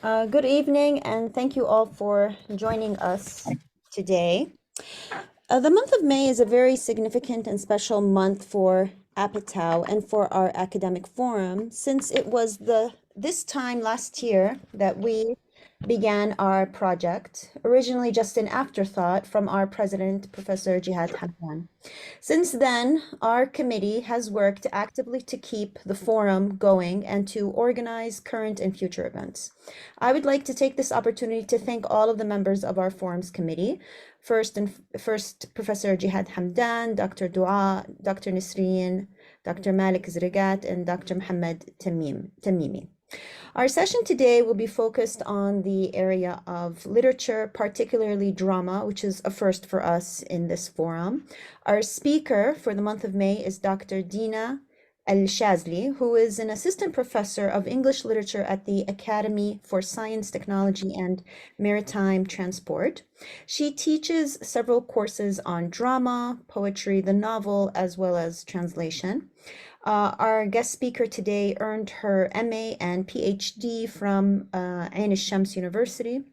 Good evening, and thank you all for joining us today. The month of May is a very significant and special month for Apatow and for our academic forum, since it was this time last year that we began our project, originally just an afterthought from our president, Professor Jihad Hamdan. Since then, our committee has worked actively to keep the forum going and to organize current and future events. I would like to take this opportunity to thank all of the members of our forums committee. First, Professor Jihad Hamdan, Dr. Dua, Dr. Nisreen, Dr. Malik Zrigat, and Dr. Muhammad Tamimi. Our session today will be focused on the area of literature, particularly drama, which is a first for us in this forum. Our speaker for the month of May is Dr. Deena Elshazly, who is an assistant professor of English literature at the Academy for Science, Technology, and Maritime Transport. She teaches several courses on drama, poetry, the novel, as well as translation. Our guest speaker today earned her MA and PhD from Ain al-Shams University.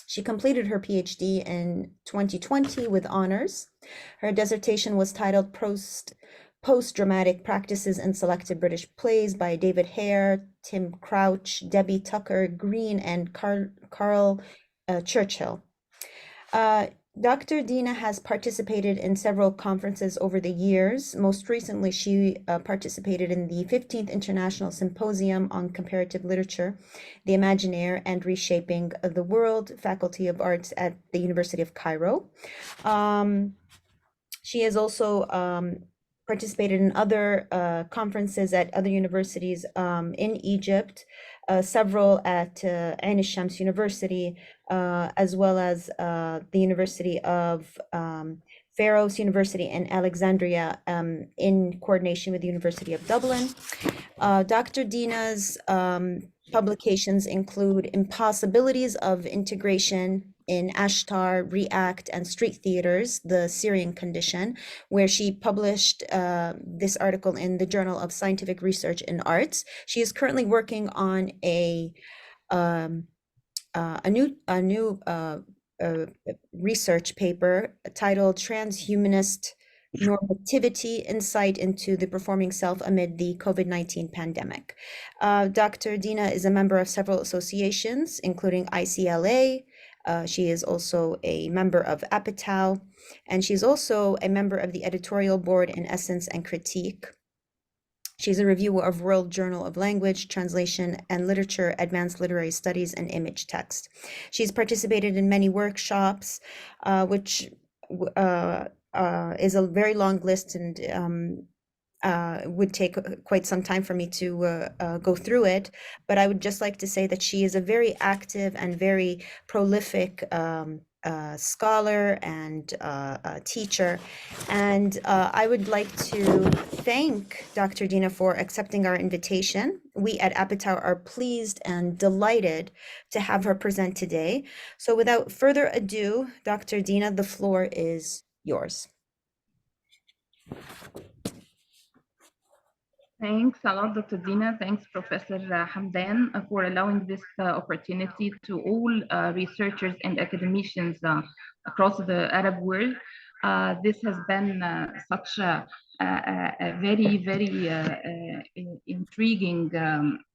She completed her PhD in 2020 with honors. Her dissertation was titled Post Postdramatic Practices in Selected British Plays by David Hare, Tim Crouch, Debbie Tucker Green, and Carl Churchill. Dr. Deena has participated in several conferences over the years. Most recently, she participated in the 15th International Symposium on Comparative Literature, the Imaginaire and Reshaping the World, Faculty of Arts at the University of Cairo. She has also participated in other conferences at other universities in Egypt, several at Ain al-Shams University, as well as the University of Pharaohs University in Alexandria in coordination with the University of Dublin. Dr. Deena's publications include Impossibilities of Integration in Ashtar, React, and Street Theaters, the Syrian Condition, where she published this article in the Journal of Scientific Research in Arts. She is currently working on a new research paper titled Transhumanist Normativity, Insight into the Performing Self Amid the COVID-19 Pandemic. Dr. Deena is a member of several associations, including ICLA. She is also a member of Apatow, and she's also a member of the editorial board in Essence and Critique. She's a reviewer of World Journal of Language, Translation and Literature, Advanced Literary Studies, and Image Text. She's participated in many workshops, which is a very long list and would take quite some time for me to go through it. But I would just like to say that she is a very active and very prolific scholar and teacher. And I would like to thank Dr. Deena for accepting our invitation. We at Apatow are pleased and delighted to have her present today. So without further ado, Dr. Deena, the floor is yours. Thanks a lot, Dr. Dina. Thanks, Professor Hamdan, for allowing this opportunity to all researchers and academicians across the Arab world. This has been such a very, very intriguing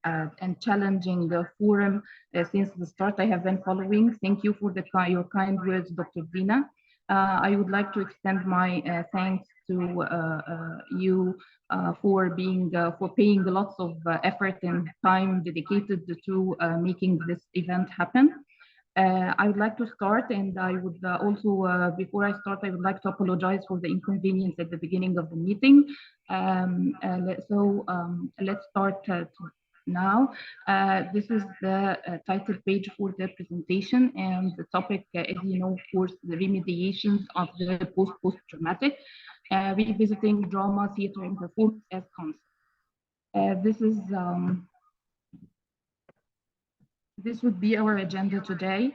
and challenging forum since the start. I have been following. Thank you for your kind words, Dr. Dina. I would like to extend my thanks to you for paying lots of effort and time dedicated to making this event happen. I would like to start, and I would also, before I start, I would like to apologize for the inconvenience at the beginning of the meeting. Let's start now. This is the title page for the presentation, and the topic, as you know, of course, the remediations of the post-dramatic, revisiting drama, theater, and performance as concept. This would be our agenda today.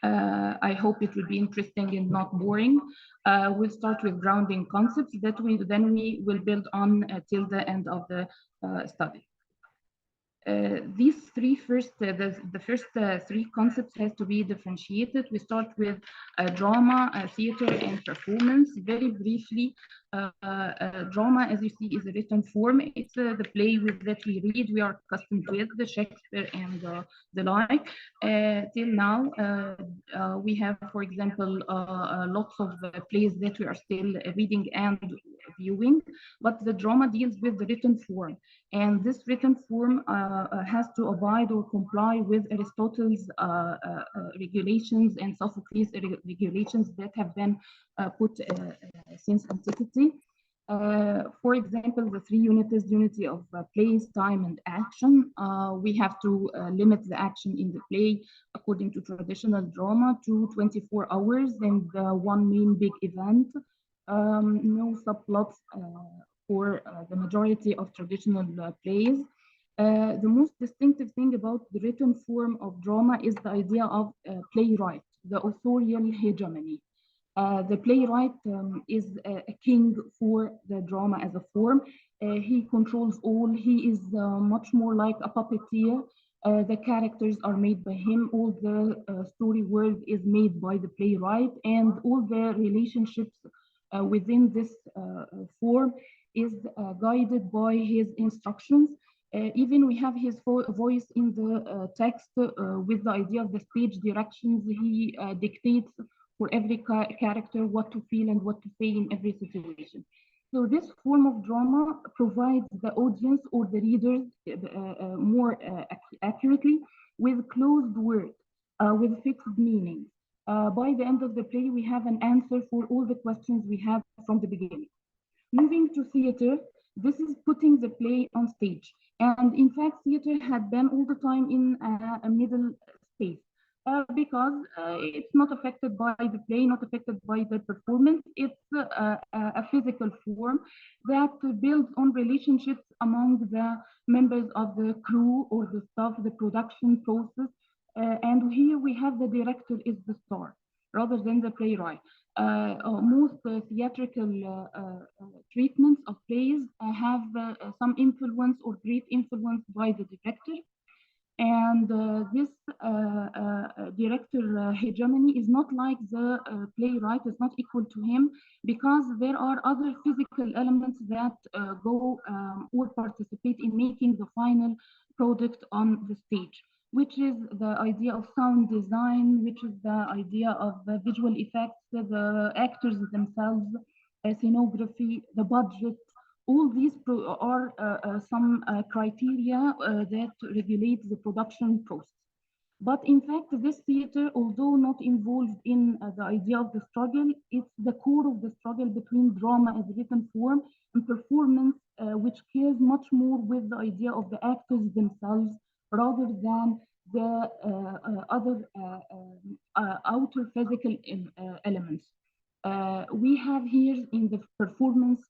I hope it will be interesting and not boring. We'll start with grounding concepts that then we will build on till the end of the study. The first three concepts has to be differentiated. We start with drama, theater, and performance. Very briefly, drama, as you see, is a written form. It's the play that we read, we are accustomed with, the Shakespeare and the like. Till now, we have, for example, lots of plays that we are still reading and viewing, but the drama deals with the written form. And this written form has to abide or comply with Aristotle's regulations and Sophocles' regulations that have been put since antiquity. For example, the three unities: unity of place, time, and action. We have to limit the action in the play according to traditional drama to 24 hours and one main big event. No subplots for the majority of traditional plays. The most distinctive thing about the written form of drama is the idea of playwright, the authorial hegemony. The playwright is a king for the drama as a form. He controls all. He is much more like a puppeteer. The characters are made by him. All the story world is made by the playwright, and all the relationships within this form is guided by his instructions. Even we have his voice in the text with the idea of the stage directions. He dictates for every character what to feel and what to say in every situation. So this form of drama provides the audience or the readers more accurately with closed words, with fixed meanings. By the end of the play, we have an answer for all the questions we had from the beginning. Moving to theater, this is putting the play on stage. And in fact, theater had been all the time in a middle space because it's not affected by the play, not affected by the performance. It's a physical form that builds on relationships among the members of the crew or the staff, the production process. And here we have the director is the star rather than the playwright. Most theatrical treatments of plays have some influence or great influence by the director. And this director hegemony is not like the playwright, it's not equal to him, because there are other physical elements that go or participate in making the final product on the stage, which is the idea of sound design, which is the idea of visual effects, the actors themselves, scenography, the budget. All these are some criteria that regulate the production process. But in fact, this theater, although not involved in the idea of the struggle, it's the core of the struggle between drama as written form and performance, which cares much more with the idea of the actors themselves rather than the other outer physical elements. We have here in the performance,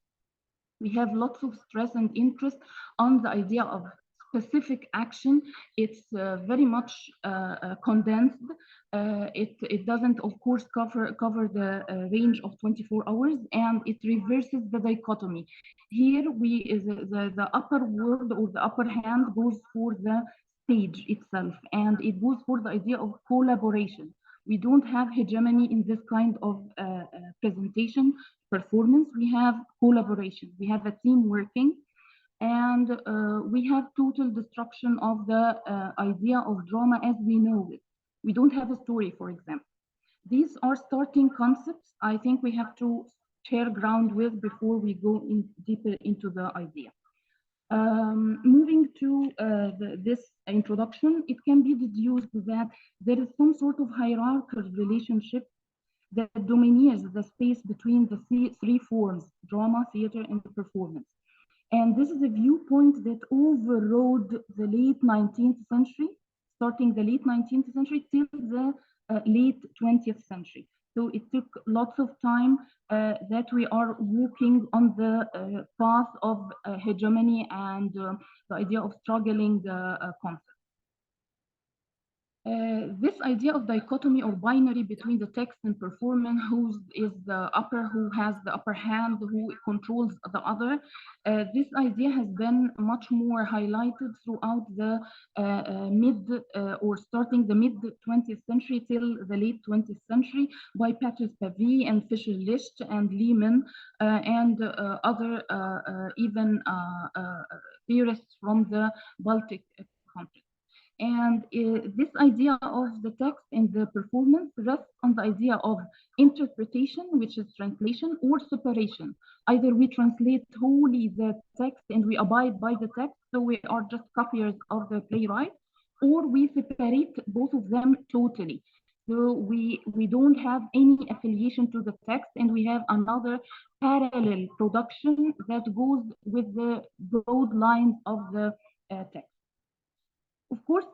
we have lots of stress and interest on the idea of specific action. It's very much condensed. It doesn't, of course, cover the range of 24 hours, and it reverses the dichotomy. Here, the upper world or the upper hand goes for the stage itself, and it goes for the idea of collaboration. We don't have hegemony in this kind of presentation performance. We have collaboration. We have a team working, and we have total destruction of the idea of drama as we know it. We don't have a story, for example. These are starting concepts I think we have to share ground with before we go deeper into the idea. Moving to this introduction, it can be deduced that there is some sort of hierarchical relationship that domineers the space between the three forms: drama, theater, and performance. And this is a viewpoint that overrode the late 19th century, starting the late 19th century till the late 20th century. So it took lots of time that we are walking on the path of hegemony and the idea of struggling concept. This idea of dichotomy or binary between the text and performance, who is the upper, who has the upper hand, who controls the other, this idea has been much more highlighted throughout the or starting the mid 20th century till the late 20th century by Patrice Pavie and Fischer Licht and Lehman and other even theorists from the Baltic countries. And this idea of the text and the performance rests on the idea of interpretation, which is translation, or separation. Either we translate wholly the text and we abide by the text, so we are just copiers of the playwright, or we separate both of them totally. So we don't have any affiliation to the text, and we have another parallel production that goes with the broad lines of the text. Of course,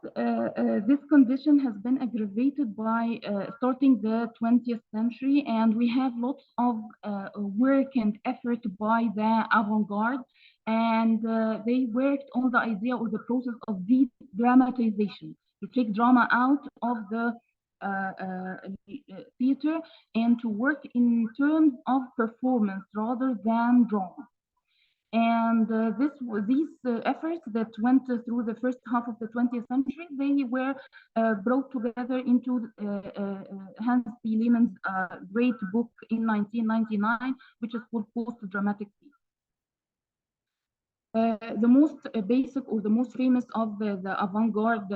this condition has been aggravated by starting the 20th century, and we have lots of work and effort by the avant-garde, and they worked on the idea or the process of de-dramatization, to take drama out of the theater and to work in terms of performance rather than drama. And these efforts that went through the first half of the 20th century, they were brought together into Hans P. Lehmann's great book in 1999, which is called Post-Dramatic. The most basic or the most famous of the avant-garde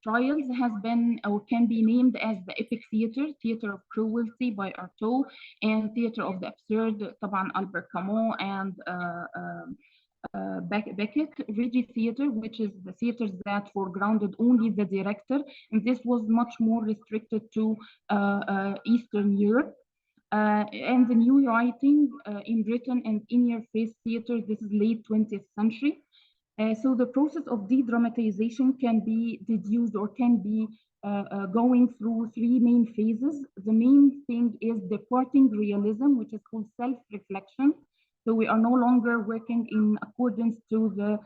trials has been or can be named as the epic theater, theater of cruelty by Artaud, and theater of the absurd, طبعا Albert Camus and Beckett, Rigi theater, which is the theaters that foregrounded only the director, and this was much more restricted to Eastern Europe. And the new writing in Britain and in-your-face theater, this is late 20th century. So the process of de-dramatization can be deduced or can be going through three main phases. The main thing is departing realism, which is called self-reflection. So we are no longer working in accordance to the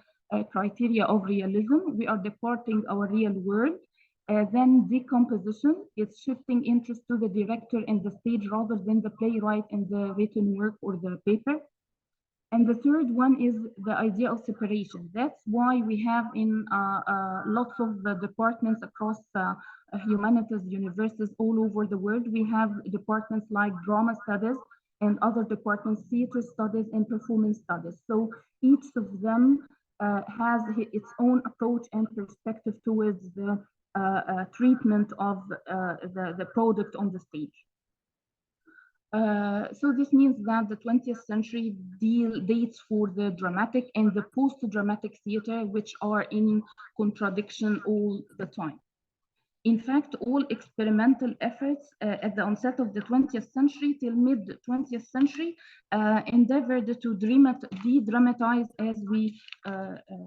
criteria of realism. We are departing our real world. Then decomposition is shifting interest to the director and the stage rather than the playwright and the written work or the paper. And the third one is the idea of separation. That's why we have in lots of the departments across humanities universities all over the world, we have departments like drama studies and other departments, theater studies and performance studies. So each of them has its own approach and perspective towards the treatment of the product on the stage. So this means that the 20th century dates for the dramatic and the post-dramatic theater, which are in contradiction all the time. In fact, all experimental efforts at the onset of the 20th century till mid-20th century endeavored to de-dramatize, as we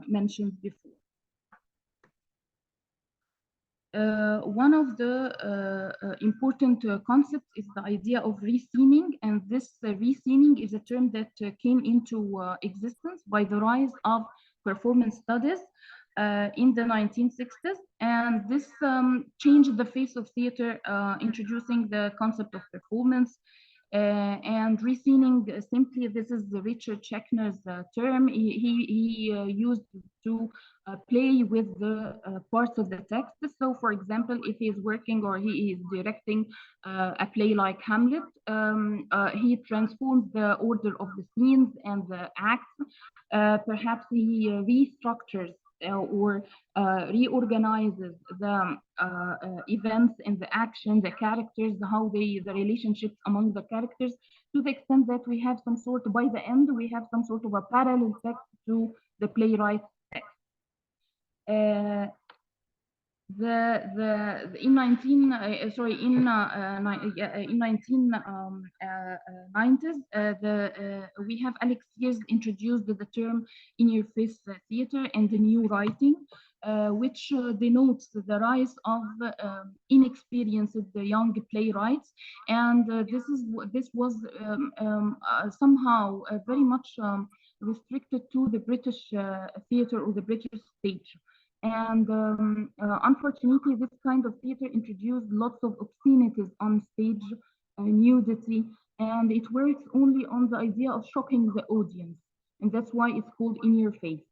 mentioned before. One of the important concepts is the idea of re-scening, and this re-scening is a term that came into existence by the rise of performance studies in the 1960s, and this changed the face of theater, introducing the concept of performance. And re-scening, simply, this is Richard Schechner's term. He used to play with the parts of the text. So, for example, if he is working or he is directing a play like Hamlet, he transforms the order of the scenes and the acts. Perhaps he restructures or reorganizes the events and the action, the characters, the relationships among the characters, to the extent that we have some sort, by the end, we have some sort of a parallel text to the playwright's text. In 1990s, we have Alex Years introduced the term in-your-face theater and the new writing, which denotes the rise of inexperienced young playwrights, and this was somehow very much restricted to the British theater or the British stage. And unfortunately, this kind of theater introduced lots of obscenities on stage, nudity, and it works only on the idea of shocking the audience. And that's why it's called In Your Face.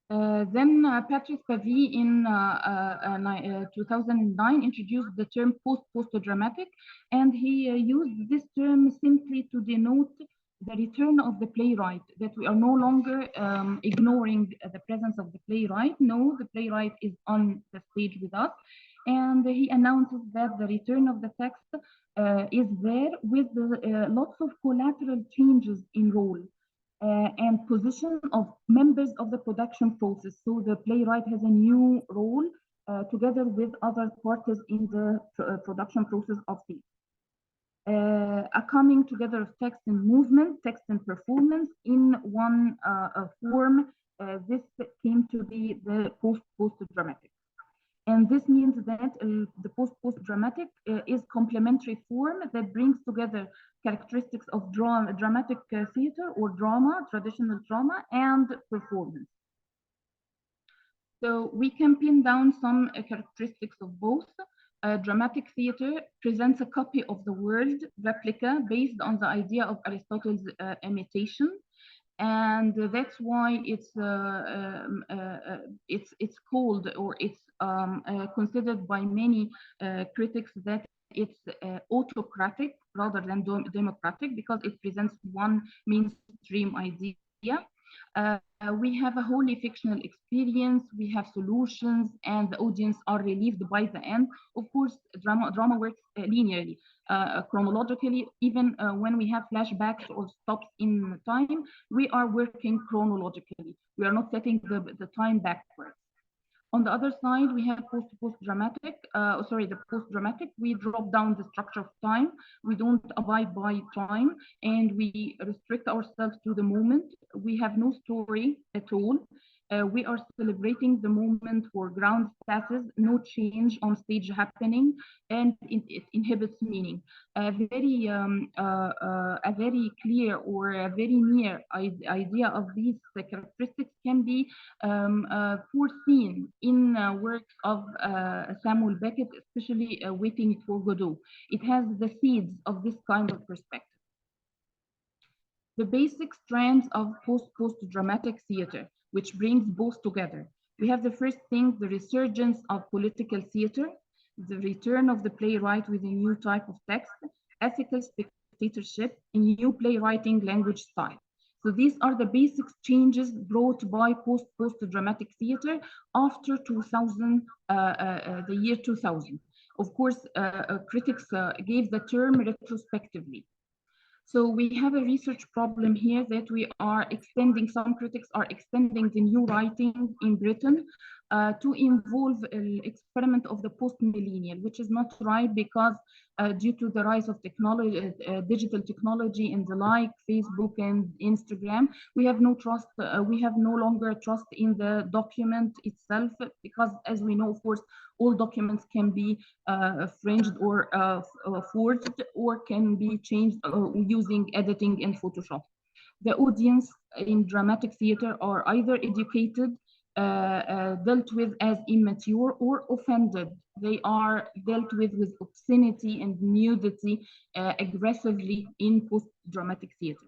Then Patrice Pavie in 2009 introduced the term post-dramatic, and he used this term simply to denote the return of the playwright, that we are no longer ignoring the presence of the playwright. No, the playwright is on the stage with us, and he announces that the return of the text is there with lots of collateral changes in role and position of members of the production process. So the playwright has a new role together with other parties in the production process of theater. A coming together of text and movement, text and performance in one form. This came to be the post-dramatic. And this means that the post-dramatic is complementary form that brings together characteristics of dramatic theater or drama, traditional drama, and performance. So we can pin down some characteristics of both. Dramatic theater presents a copy of the world, replica, based on the idea of Aristotle's imitation. And that's why it's called, or it's considered by many critics that it's autocratic rather than democratic, because it presents one mainstream idea. We have a wholly fictional experience, we have solutions, and the audience are relieved by the end. Of course, drama works linearly, chronologically. Even when we have flashbacks or stops in time, we are working chronologically. We are not setting the time backwards. On the other side, we have post-dramatic. The post-dramatic. We drop down the structure of time. We don't abide by time, and we restrict ourselves to the moment. We have no story at all. We are celebrating the moment for ground status, no change on stage happening, and it inhibits meaning. A very clear or a very near idea of these characteristics can be foreseen in works of Samuel Beckett, especially Waiting for Godot. It has the seeds of this kind of perspective. The basic strands of post-dramatic theater, which brings both together. We have the first thing, the resurgence of political theater, the return of the playwright with a new type of text, ethical spectatorship, and new playwriting language style. So these are the basic changes brought by post-dramatic theater after 2000, the year 2000. Of course, critics gave the term retrospectively. So we have a research problem here that we are extending, some critics are extending the new writing in Britain to involve an experiment of the post-millennial, which is not right, because due to the rise of technology, digital technology and the like, Facebook and Instagram, we have no trust, we have no longer trust in the document itself, because as we know, of course, all documents can be fringed or forged, or can be changed using editing and Photoshop. The audience in dramatic theater are either educated, dealt with as immature, or offended. They are dealt with obscenity and nudity aggressively in post-dramatic theater.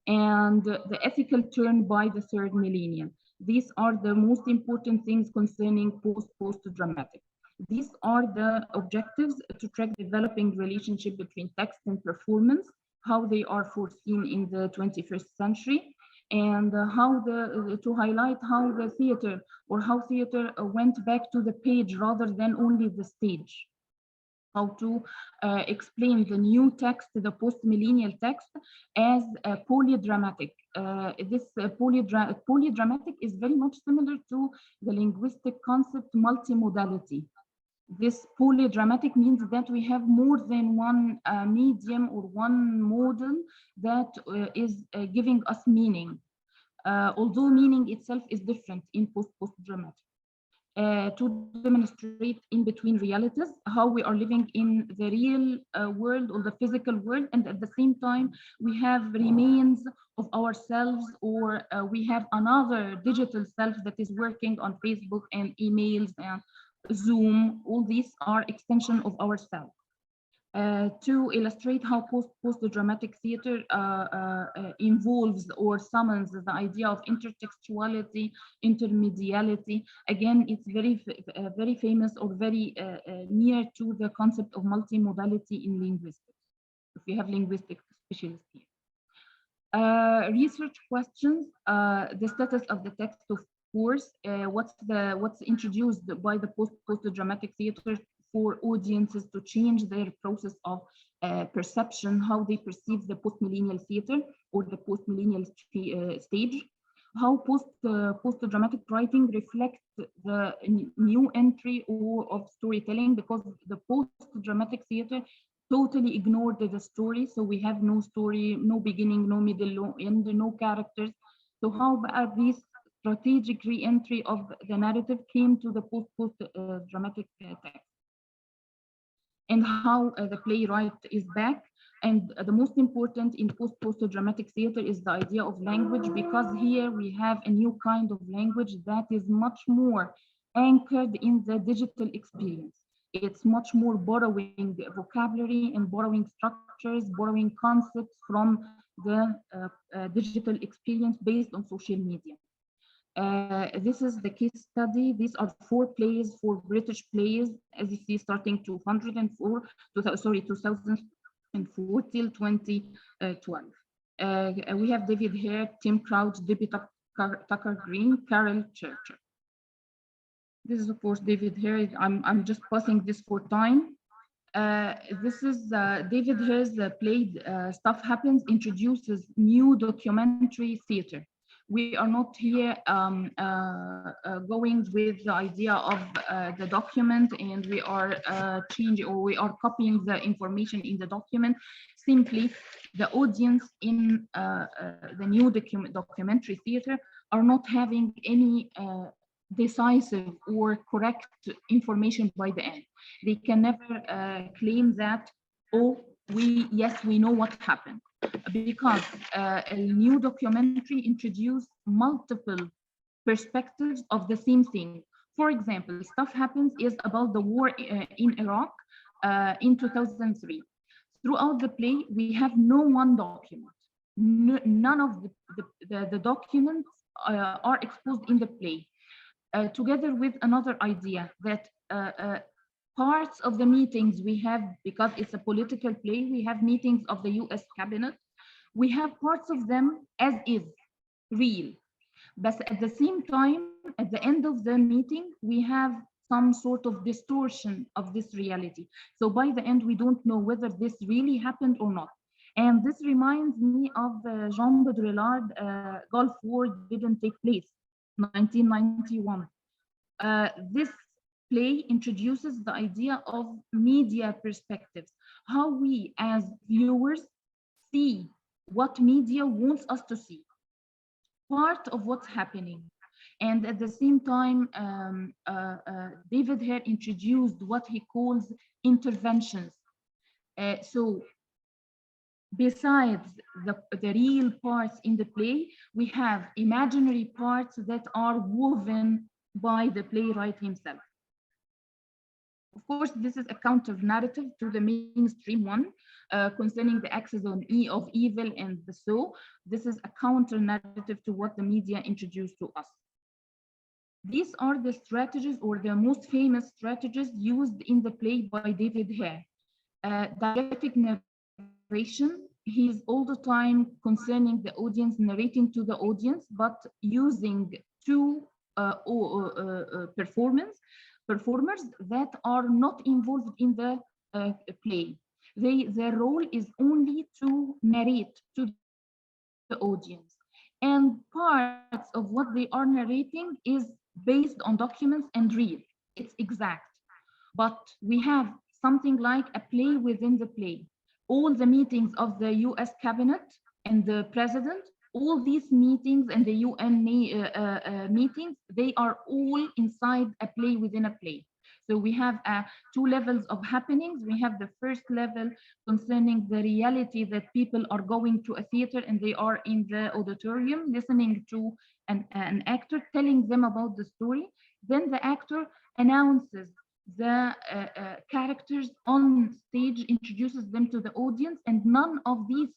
And the ethical turn by the third millennium. These are the most important things concerning post-dramatic. These are the objectives to track developing relationship between text and performance, how they are foreseen in the 21st century, and to highlight how the theater, or how theater went back to the page rather than only the stage. How to explain the new text, the post-millennial text, as polydramatic. This polydramatic is very much similar to the linguistic concept multimodality. This polydramatic means that we have more than one medium or one model that is giving us meaning, although meaning itself is different in post-dramatic. to demonstrate in between realities, how we are living in the real world or the physical world, and at the same time, we have remains of ourselves, or we have another digital self that is working on Facebook and emails and Zoom. All these are extension of ourselves. To illustrate how post-dramatic theater involves or summons the idea of intertextuality, intermediality. Again, it's very famous or very near to the concept of multimodality in linguistics, if we have linguistic specialists here. Research questions, the status of the text, of course, what's introduced by the post-dramatic theater for audiences to change their process of perception, how they perceive the post-millennial theater or the post-millennial stage, how post-dramatic writing reflects the new entry or of storytelling, because the post-dramatic theater totally ignored the story. So we have no story, no beginning, no middle, no end, no characters. So how about this strategic re-entry of the narrative came to the post-dramatic text, and how the playwright is back. And the most important in post-dramatic theater is the idea of language, because here we have a new kind of language that is much more anchored in the digital experience. It's much more borrowing vocabulary and borrowing structures, borrowing concepts from the digital experience based on social media. This is the case study. These are 4 plays, 4 British plays, as you see, starting 204, 2004 till 2012. We have David Hare, Tim Crouch, Debbie Tucker Green, Carol Churcher. This is, of course, David Hare. I'm just passing this for time. This is David Hare's play, Stuff Happens, introduces new documentary theater. We are not here going with the idea of the document, and we are changing, or we are copying the information in the document. Simply, the audience in the new documentary theater are not having any decisive or correct information by the end. They can never claim that, oh, yes, we know what happened, because a new documentary introduced multiple perspectives of the same thing. For example, Stuff Happens is about the war in Iraq in 2003. Throughout the play, we have no one document. None of the documents are exposed in the play. Together with another idea that parts of the meetings we have, because it's a political play, we have meetings of the US cabinet, we have parts of them as is, real. But at the same time, at the end of the meeting, we have some sort of distortion of this reality. So by the end, we don't know whether this really happened or not. And this reminds me of Jean Baudrillard, Gulf War didn't take place, 1991. This play introduces the idea of media perspectives, how we as viewers see what media wants us to see, part of what's happening. And at the same time, David Hare introduced what he calls interventions. So besides the real parts in the play, we have imaginary parts that are woven by the playwright himself. Of course, this is a counter narrative to the mainstream one concerning the axis of evil and the so. This is a counter narrative to what the media introduced to us. These are the strategies, or the most famous strategies used in the play by David Hare. Diegetic narration, he's all the time concerning the audience, narrating to the audience, but using 2 performers that are not involved in the play. Their role is only to narrate to the audience, and parts of what they are narrating is based on documents and real. It's exact, but we have something like a play within the play. All the meetings of the US cabinet and the president all these meetings and the UN meetings, they are all inside a play within a play. So we have two levels of happenings. We have the first level concerning the reality that people are going to a theater and they are in the auditorium listening to an actor telling them about the story. Then the actor announces the characters on stage, introduces them to the audience, and none of these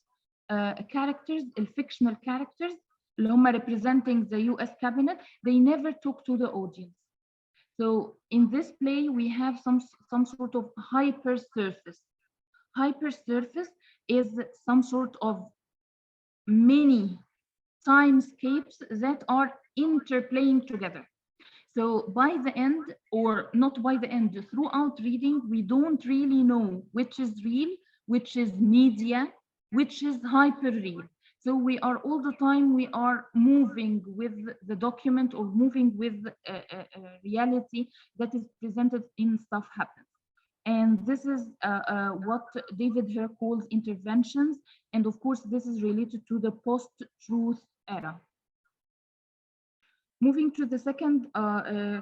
characters, fictional characters, اللي هم representing the US cabinet, they never talk to the audience. So in this play, we have some sort of hypersurface. Hypersurface is some sort of many timescapes that are interplaying together. So by the end, or not by the end, throughout reading, we don't really know which is real, which is media, which is hyper real. So we are all the time, we are moving with the document or moving with reality that is presented in Stuff Happens. And this is what David Hare calls interventions. And of course, this is related to the post-truth era. Moving to the second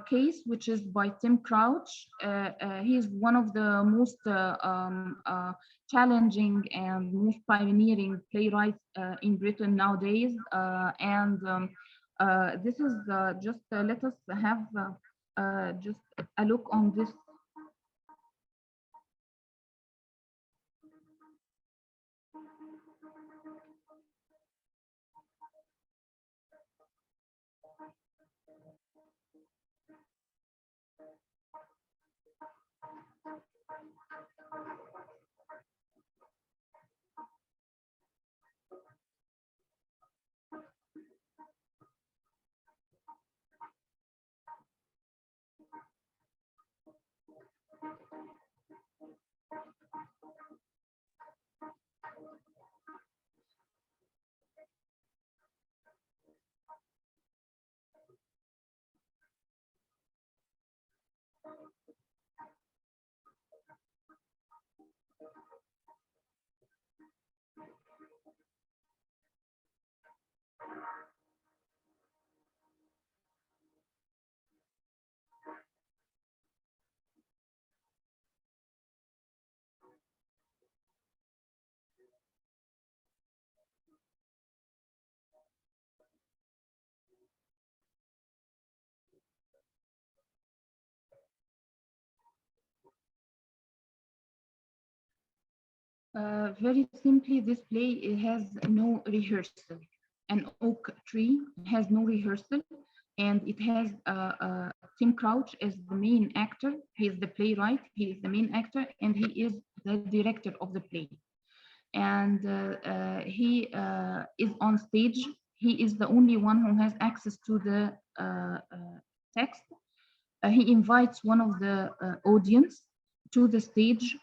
case, which is by Tim Crouch. He's one of the most challenging and most pioneering playwrights in Britain nowadays. This is just let us have just a look on this. Very simply, this play has no rehearsal. An oak tree has no rehearsal, and it has Tim Crouch as the main actor. He is the playwright, he is the main actor, and he is the director of the play. And he is on stage. He is the only one who has access to the text. He invites one of the audience to the stage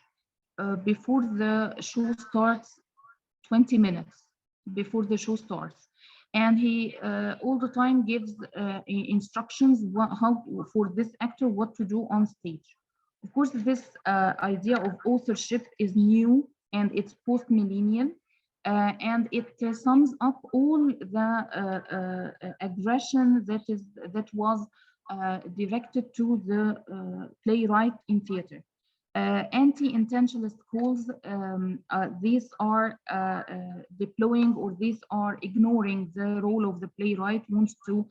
before the show starts, 20 minutes before the show starts. And he all the time gives instructions how for this actor what to do on stage. Of course, this idea of authorship is new and it's post-millennial. And it sums up all the aggression that was directed to the playwright in theater. Anti-intentionalist calls, these are deploying or these are ignoring the role of the playwright, wants to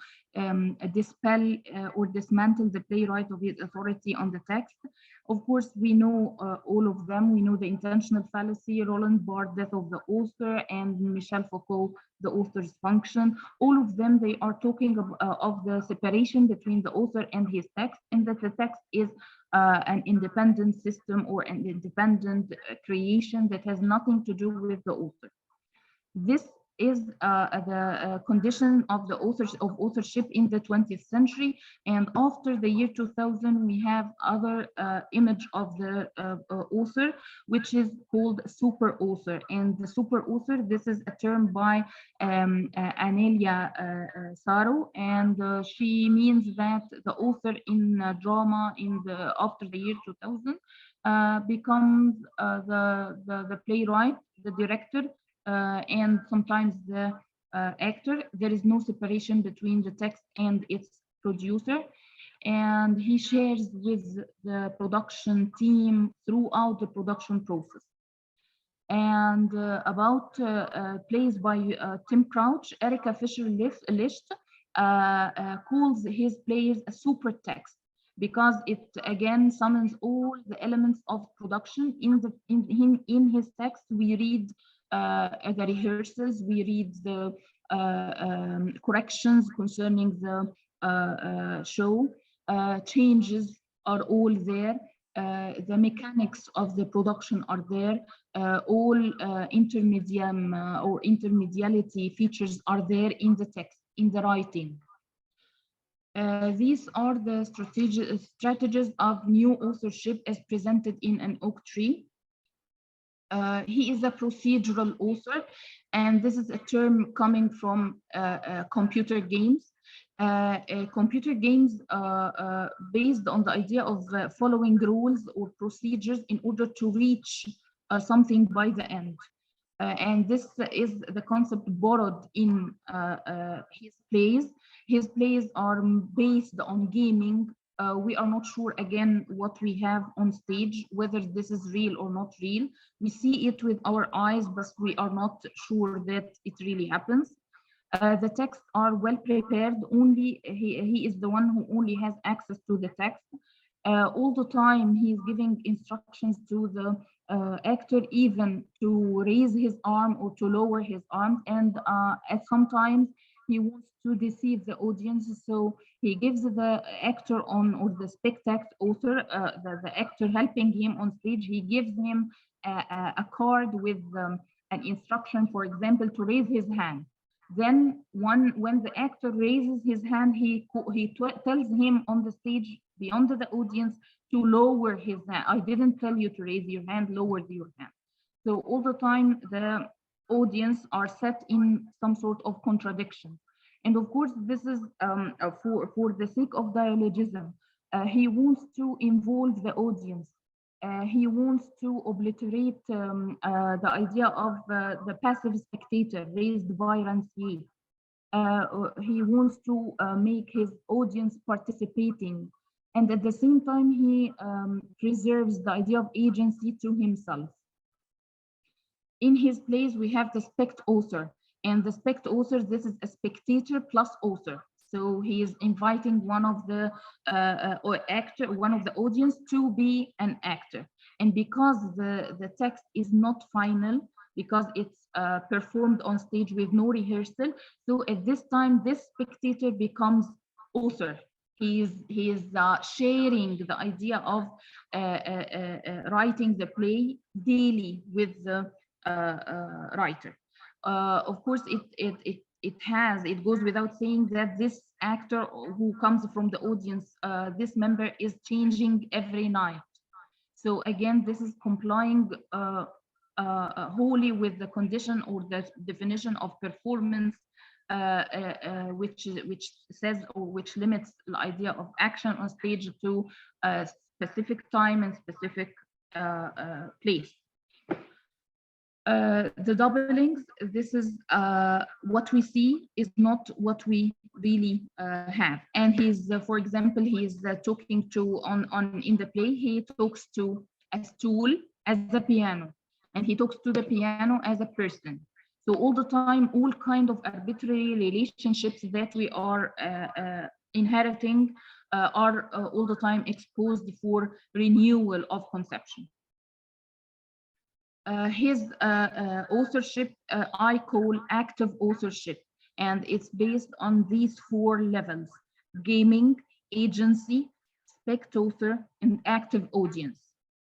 dispel or dismantle the playwright of his authority on the text. Of course, we know all of them. We know the intentional fallacy, Roland Barthes' Death of the Author, and Michel Foucault, The Author's Function. All of them, they are talking of the separation between the author and his text, and that the text is an independent system or an independent creation that has nothing to do with the author. This is the condition of the authorship in the 20th century. And after the year 2000, we have other image of the author, which is called super author. And the super author, this is a term by Anelia Saro, and she means that the author in drama after the year 2000 becomes the playwright, the director, and sometimes the actor. There is no separation between the text and its producer, and he shares with the production team throughout the production process. And about plays by Tim Crouch, Erica Fisher-Licht calls his plays a super text because it again summons all the elements of production in his text. We read the rehearsals, we read the corrections concerning the show, changes are all there. The mechanics of the production are there. All intermedium or intermediality features are there in the text, in the writing. These are the strategies of new authorship as presented in an oak tree. He is a procedural author, and this is a term coming from computer games. Computer games based on the idea of following rules or procedures in order to reach something by the end. And this is the concept borrowed in his plays. His plays are based on gaming. We are not sure again what we have on stage, whether this is real or not real. We see it with our eyes, but we are not sure that it really happens. The texts are well prepared. Only he is the one who only has access to the text. All the time he's giving instructions to the actor, even to raise his arm or to lower his arm. And at sometimes he wants to deceive the audience, so he gives the actor on, or the spectator author, the actor helping him on stage, he gives him a card with an instruction, for example, to raise his hand. Then when the actor raises his hand, he tells him on the stage beyond the audience to lower his hand. I didn't tell you to raise your hand, lower your hand. So all the time the audience are set in some sort of contradiction. And of course, this is for the sake of dialogism. He wants to involve the audience. He wants to obliterate the idea of the passive spectator raised by Rancière. He wants to make his audience participating. And at the same time, he preserves the idea of agency to himself. In his plays, we have the spect author. And the spect author, this is a spectator plus author. So he is inviting one of the one of the audience to be an actor. And because the text is not final, because it's performed on stage with no rehearsal, so at this time, this spectator becomes author. He is sharing the idea of writing the play daily with the writer. Of course, it goes without saying that this actor who comes from the audience, this member is changing every night. So again, this is complying wholly with the condition or the definition of performance, which says, or which limits the idea of action on stage to a specific time and specific place. The doublings, this is what we see is not what we really have. And he's, for example, he's talking to in the play, he talks to a stool as a piano, and he talks to the piano as a person. So all the time, all kind of arbitrary relationships that we are inheriting are all the time exposed for renewal of conception. His authorship I call active authorship, and it's based on these 4 levels: gaming, agency, spect author, and active audience.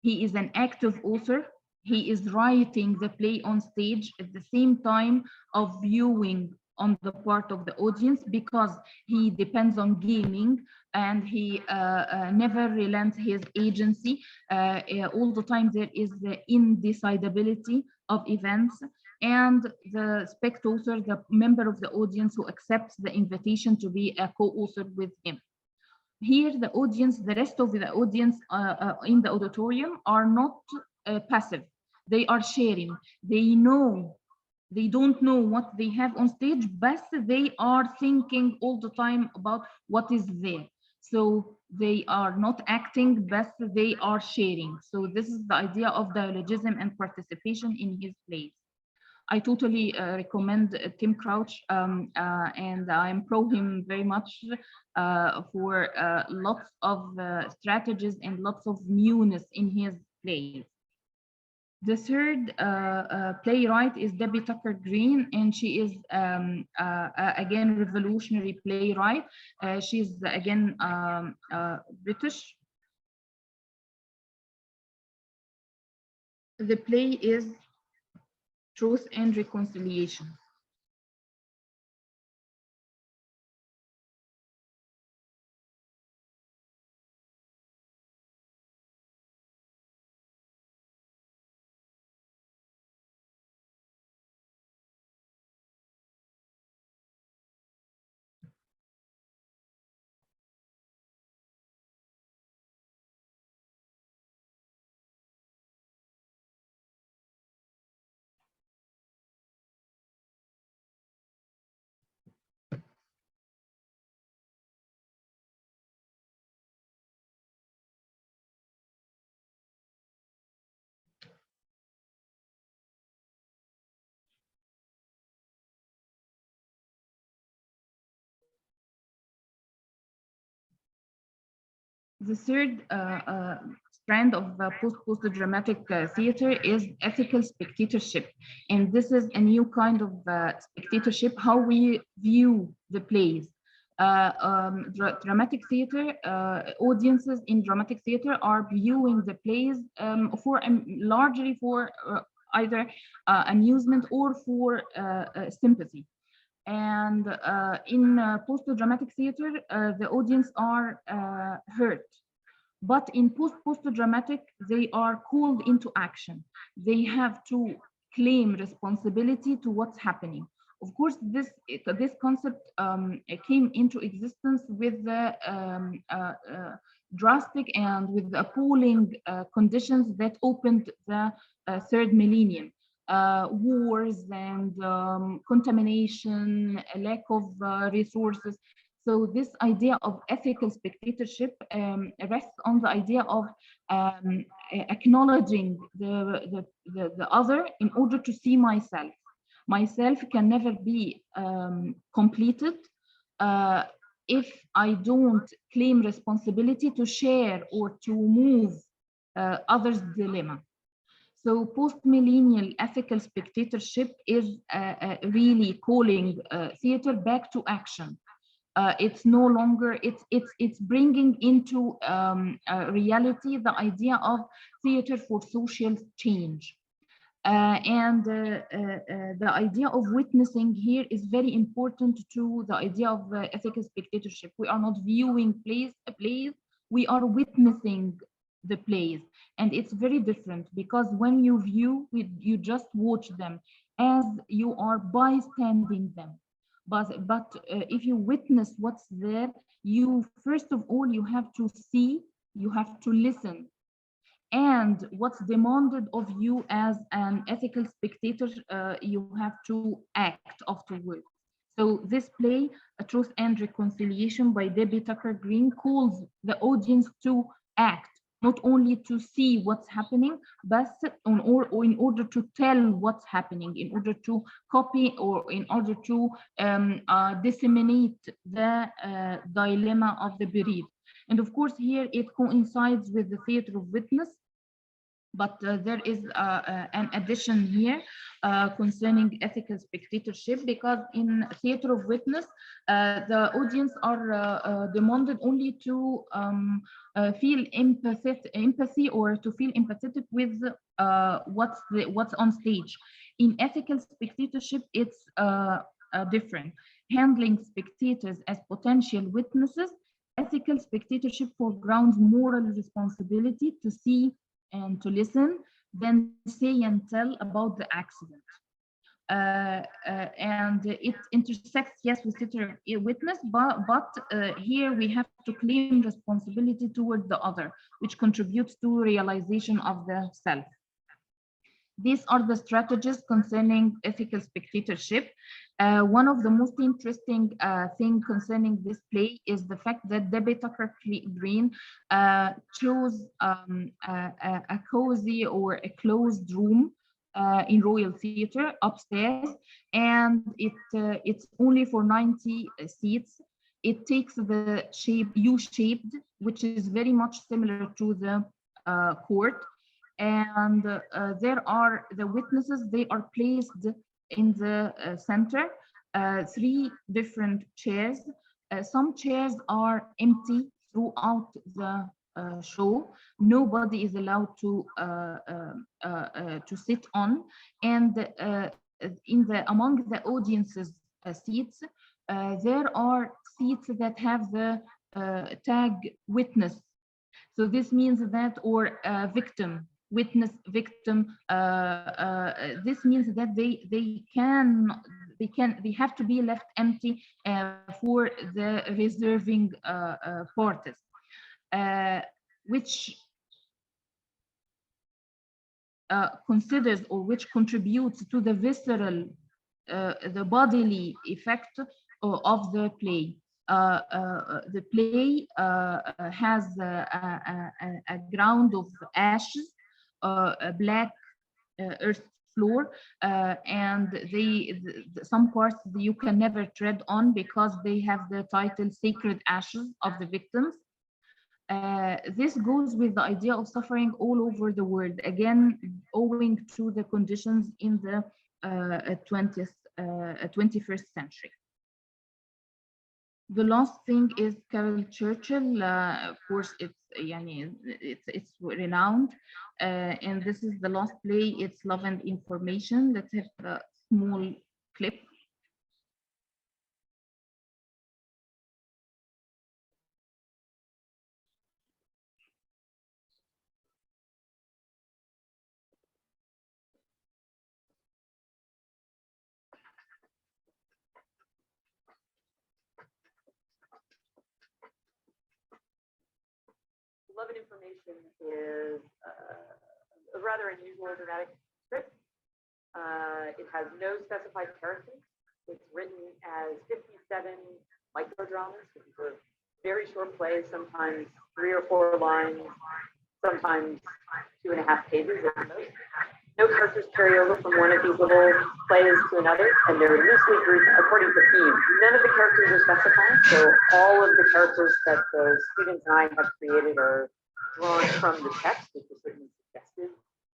He is an active author. He is writing the play on stage at the same time of viewing on the part of the audience, because he depends on gaming, and he never relents his agency. All the time there is the indecidability of events, and the spectator, the member of the audience who accepts the invitation to be a co-author with him. Here, the audience, the rest of the audience in the auditorium are not passive. They are sharing. They know They don't know what they have on stage, but they are thinking all the time about what is there. So they are not acting, but they are sharing. So this is the idea of dialogism and participation in his plays. I totally recommend Tim Crouch, and I'm pro him very much for lots of strategies and lots of newness in his plays. The third playwright is Debbie Tucker Green, and she is again revolutionary playwright. She's again British. The play is Truth and Reconciliation. The third strand of post-dramatic theater is ethical spectatorship. And this is a new kind of spectatorship, how we view the plays. Dramatic theater, audiences in dramatic theater are viewing the plays for largely for either amusement or for sympathy. And in post-dramatic theater, the audience are hurt. But in post-dramatic, they are called into action. They have to claim responsibility to what's happening. Of course, this concept came into existence with the drastic and with the appalling conditions that opened the third millennium. Wars and contamination, a lack of resources. So this idea of ethical spectatorship rests on the idea of acknowledging the other in order to see myself. Myself can never be completed if I don't claim responsibility to share or to move others' dilemma. So post-millennial ethical spectatorship is really calling theater back to action. It's no longer, it's bringing into reality the idea of theater for social change. The idea of witnessing here is very important to the idea of ethical spectatorship. We are not viewing plays, we are witnessing the plays. And it's very different because when you view, you just watch them as you are bystanding them. But if you witness what's there, you first of all, you have to see, you have to listen, and what's demanded of you as an ethical spectator, you have to act afterwards. So this play, A Truth and Reconciliation by Debbie Tucker Green, calls the audience to act, not only to see what's happening, but or in order to tell what's happening, in order to copy or in order to disseminate the dilemma of the bereaved. And of course, here it coincides with the theater of witness, but there is an addition here concerning ethical spectatorship, because in theater of witness, the audience are demanded only to feel empathy or to feel empathetic with what's on stage. In ethical spectatorship, it's different. Handling spectators as potential witnesses, ethical spectatorship foregrounds moral responsibility to see and to listen, then say and tell about the accident. And it intersects, yes, with theater witness, but here we have to claim responsibility towards the other, which contributes to realization of the self. These are the strategies concerning ethical spectatorship. One of the most interesting thing concerning this play is the fact that Debbie Tucker Green chose a cozy or a closed room in Royal Theatre upstairs, and it's only for 90 seats. It takes the shape U-shaped, which is very much similar to the court. And there are the witnesses, they are placed in the center, three different chairs. Some chairs are empty throughout the show. Nobody is allowed to sit on, and among the audience's seats, there are seats that have the tag witness. So this means that, or victim, witness, victim. This means that they have to be left empty for the reserving parties, which considers, or which contributes to the visceral, the bodily effect of the play. The play has a ground of ashes, a black earth floor, and some parts you can never tread on because they have the title Sacred Ashes of the Victims. This goes with the idea of suffering all over the world, again, owing to the conditions in the 21st century. The last thing is Carol Churchill. Of course, it's renowned, and this is the last play. It's Love and Information. Let's have a small clip. Love and Information is a rather unusual dramatic script. It has no specified characters. It's written as 57 microdramas. It's a very short play, sometimes 3 or 4 lines, sometimes 2.5 pages at most. No characters carry over from one of these little plays to another, and they're loosely grouped according to theme. None of the characters are specified, so all of the characters that the students and I have created are drawn from the text, which is certainly suggestive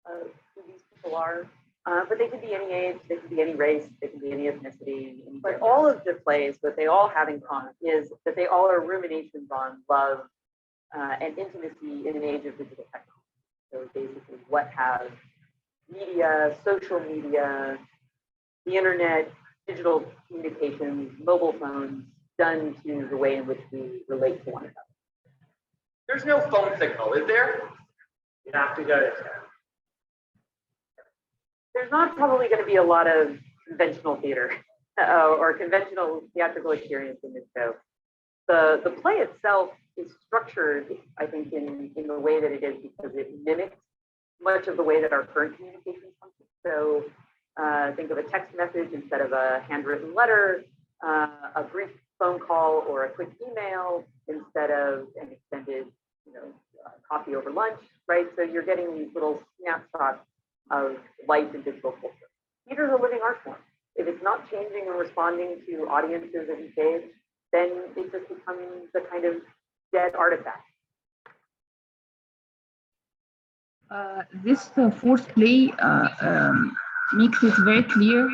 of who these people are. But they can be any age, they can be any race, they can be any ethnicity. But all of the plays, what they all have in common is that they all are ruminations on love and intimacy in an age of digital technology. So basically, what have media, social media, the internet, digital communications, mobile phones done to the way in which we relate to one another. There's no phone signal, is there? You have to go to town. There's not probably going to be a lot of conventional theater or conventional theatrical experience in this show. The play itself is structured, I think, in the way that it is because it mimics much of the way that our current communications function. So think of a text message instead of a handwritten letter, a brief phone call or a quick email instead of an extended, coffee over lunch, right? So you're getting these little snapshots of life in digital culture. Theater is a living art form. If it's not changing and responding to audiences at each age, then it just becomes a kind of dead artifact. This fourth play makes it very clear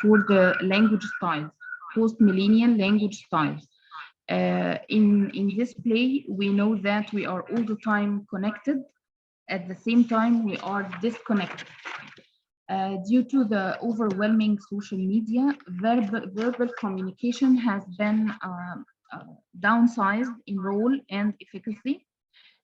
for the language styles, post-millennial language styles. In this play, we know that we are all the time connected. At the same time, we are disconnected. Due to the overwhelming social media, verbal communication has been downsized in role and efficacy.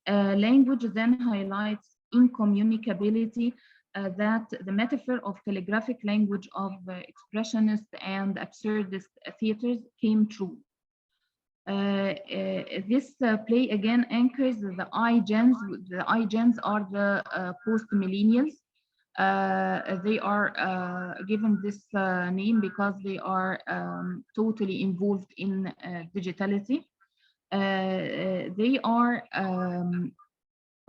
Language then highlights incommunicability, that the metaphor of telegraphic language of expressionist and absurdist theaters came true. This play again anchors the iGens. The iGens are the post-millennials. They are given this name because they are totally involved in digitality. They are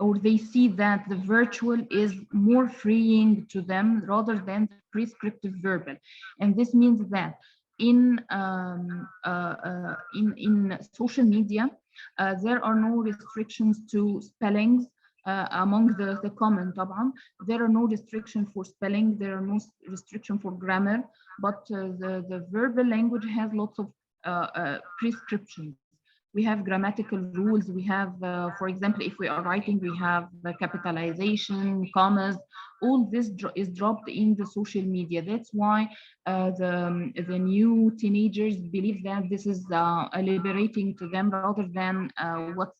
or they see that the virtual is more freeing to them rather than the prescriptive verbal, and this means that in social media there are no restrictions to spellings among the common طبعا. There are no restriction for spelling, there are no restriction for grammar, but the verbal language has lots of prescriptions. We have grammatical rules. We have, for example, if we are writing, we have capitalization, commas. All this is dropped in the social media. That's why the new teenagers believe that this is liberating to them rather than what's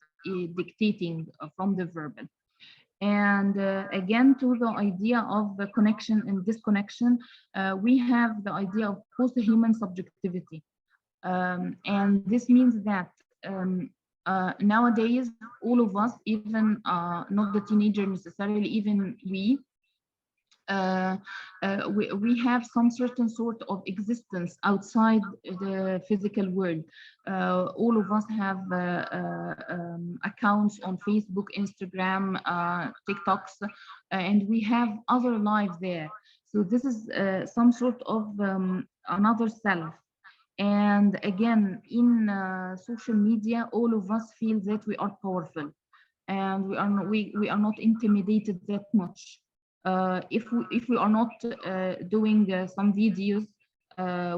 dictating from the verbal. And again, to the idea of the connection and disconnection, we have the idea of post-human subjectivity. And this means that nowadays, all of us, even not the teenager necessarily, even we have some certain sort of existence outside the physical world. All of us have accounts on Facebook, Instagram, TikToks, and we have other lives there. So this is some sort of another self. And again, in social media, all of us feel that we are powerful, and we are not intimidated that much. If we are not doing some videos,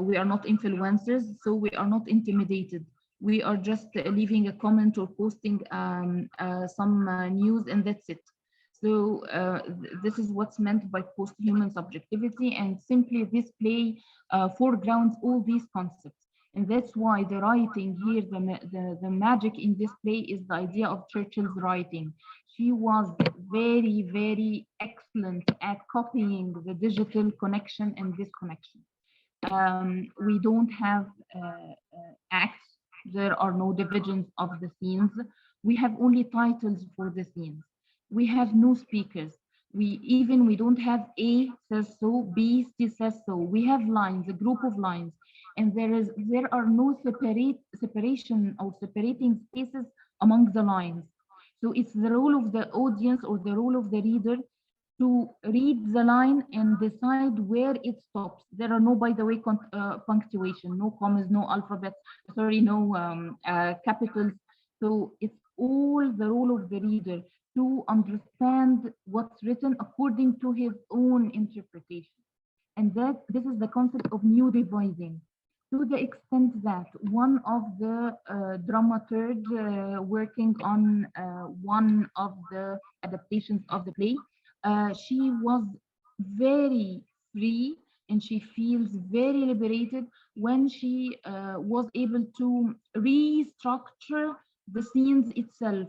we are not influencers, so we are not intimidated. We are just leaving a comment or posting some news, and that's it. So this is what's meant by post-human subjectivity, and simply this play foregrounds all these concepts. And that's why the writing here, the magic in this play is the idea of Churchill's writing. She was very, very excellent at copying the digital connection and disconnection. We don't have acts. There are no divisions of the scenes. We have only titles for the scenes. We have no speakers. We don't have A says so, B says so. We have lines, a group of lines, and there are no separation or separating spaces among the lines. So it's the role of the audience or the role of the reader to read the line and decide where it stops. There are no, by the way, punctuation, no commas, no alphabet, sorry, no capitals. So it's all the role of the reader to understand what's written according to his own interpretation. And that this is the concept of new devising, to the extent that one of the dramaturg working on one of the adaptations of the play, she was very free and she feels very liberated when she was able to restructure the scenes itself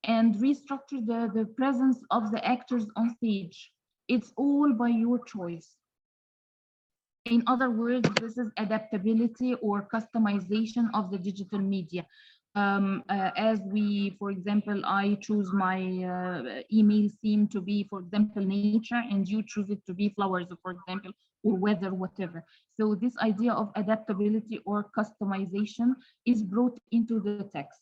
and restructure the presence of the actors on stage. It's all by your choice. In other words, this is adaptability or customization of the digital media. As we, for example, I choose my email theme to be, for example, nature, and you choose it to be flowers, for example, or weather, whatever. So this idea of adaptability or customization is brought into the text.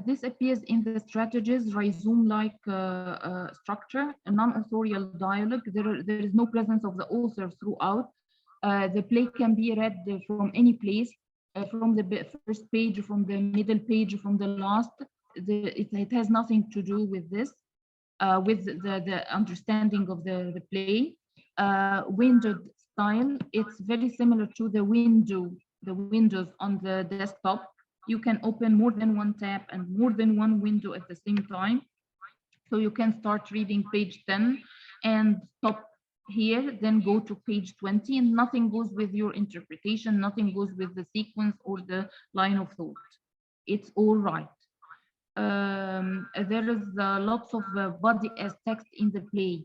This appears in the strategies rhizome-like structure, a non-authorial dialogue. There is no presence of the author throughout. The play can be read from any place, from the first page, from the middle page, from the last. It has nothing to do with this, with the understanding of the play. Windowed style, it's very similar to the windows on the desktop. You can open more than one tab and more than one window at the same time. So you can start reading page 10 and stop here, then go to page 20, and nothing goes with your interpretation, nothing goes with the sequence or the line of thought. It's all right. There is lots of body as text in the play.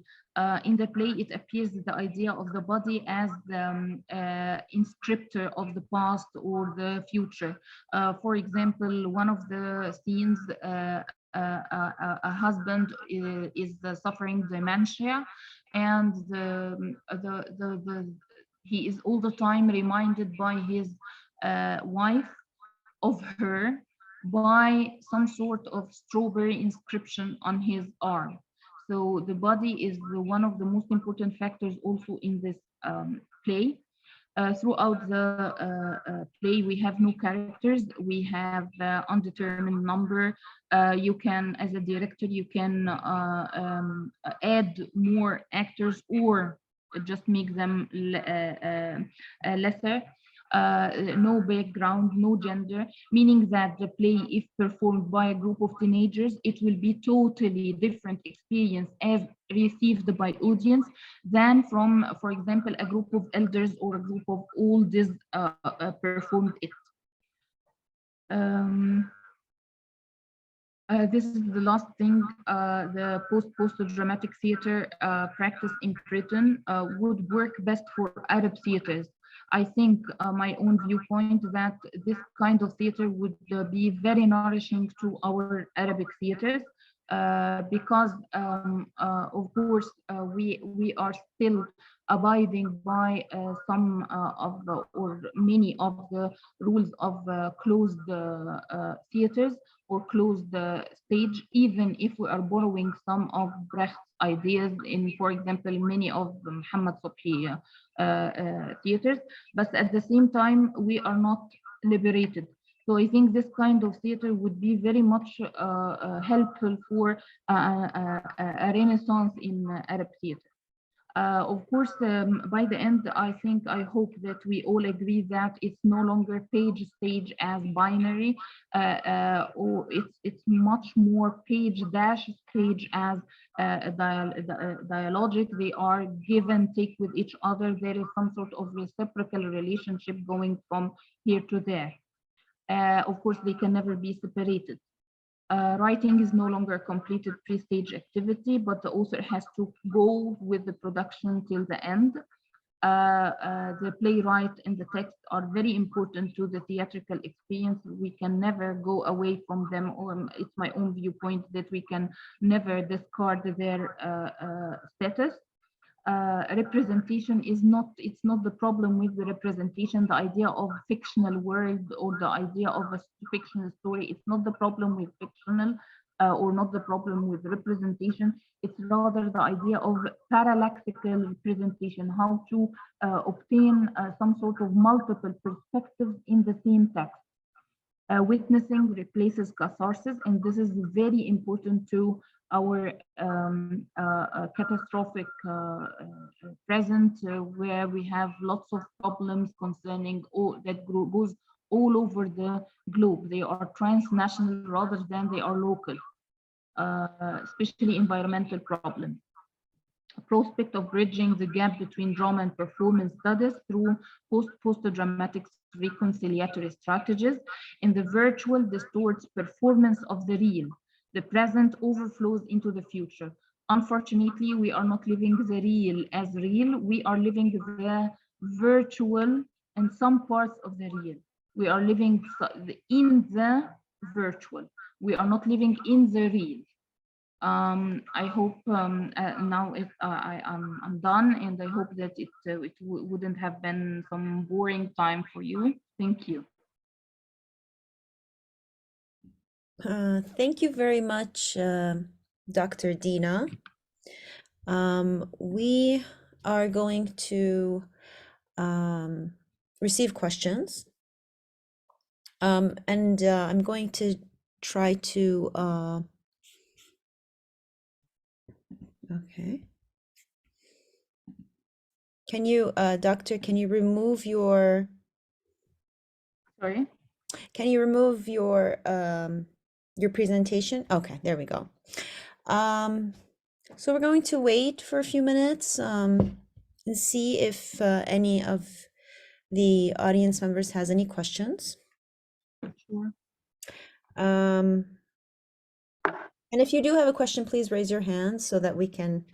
In the play, it appears the idea of the body as the inscriptor of the past or the future. For example, one of the scenes, a husband is suffering dementia, and he is all the time reminded by his wife of her by some sort of strawberry inscription on his arm. So the body is one of the most important factors also in this play. Throughout the play, we have no characters. We have undetermined number. You can, as a director, you can add more actors or just make them lesser. No background, no gender, meaning that the play, if performed by a group of teenagers, it will be totally different experience as received by audience than from, for example, a group of elders or a group of oldies performed it. This is the last thing. The post-dramatic theater practice in Britain would work best for Arab theaters. I think my own viewpoint that this kind of theater would be very nourishing to our Arabic theaters because, of course, we are still abiding by some of the, or many of the rules of closed theaters or close the stage, even if we are borrowing some of Brecht's ideas in, for example, many of Muhammad Subhi theaters, but at the same time, we are not liberated. So I think this kind of theater would be very much helpful for a renaissance in Arab theater. Of course, by the end, I hope that we all agree that it's no longer page stage as binary, or it's much more page dash stage as dialogic. They are give and take with each other. There is some sort of reciprocal relationship going from here to there. Of course, they can never be separated. Writing is no longer a completed pre-stage activity, but the author has to go with the production till the end. The playwright and the text are very important to the theatrical experience. We can never go away from them, or it's my own viewpoint that we can never discard their status. Representation is not, it's not the problem with the representation, the idea of fictional world or the idea of a fictional story, it's not the problem with fictional or not the problem with representation, it's rather the idea of parallaxical representation, how to obtain some sort of multiple perspectives in the same text. Witnessing replaces catharsis, and this is very important to our catastrophic present, where we have lots of problems concerning all that goes all over the globe. They are transnational rather than they are local, especially environmental problems. Prospect of bridging the gap between drama and performance studies through post-dramatic reconciliatory strategies. In the virtual distorts performance of the real. The present overflows into the future. Unfortunately, we are not living the real as real. We are living the virtual and some parts of the real. We are living in the virtual. We are not living in the real. I hope now I'm done, and I hope that it wouldn't have been some boring time for you. Thank you. Thank you very much, Dr. Dina. We are going to receive questions, and I'm going to try to okay. Can you, Doctor, can you remove your... Sorry? Can you remove your presentation? Okay, there we go. So we're going to wait for a few minutes and see if any of the audience members has any questions. Sure. And if you do have a question, please raise your hand so that we can,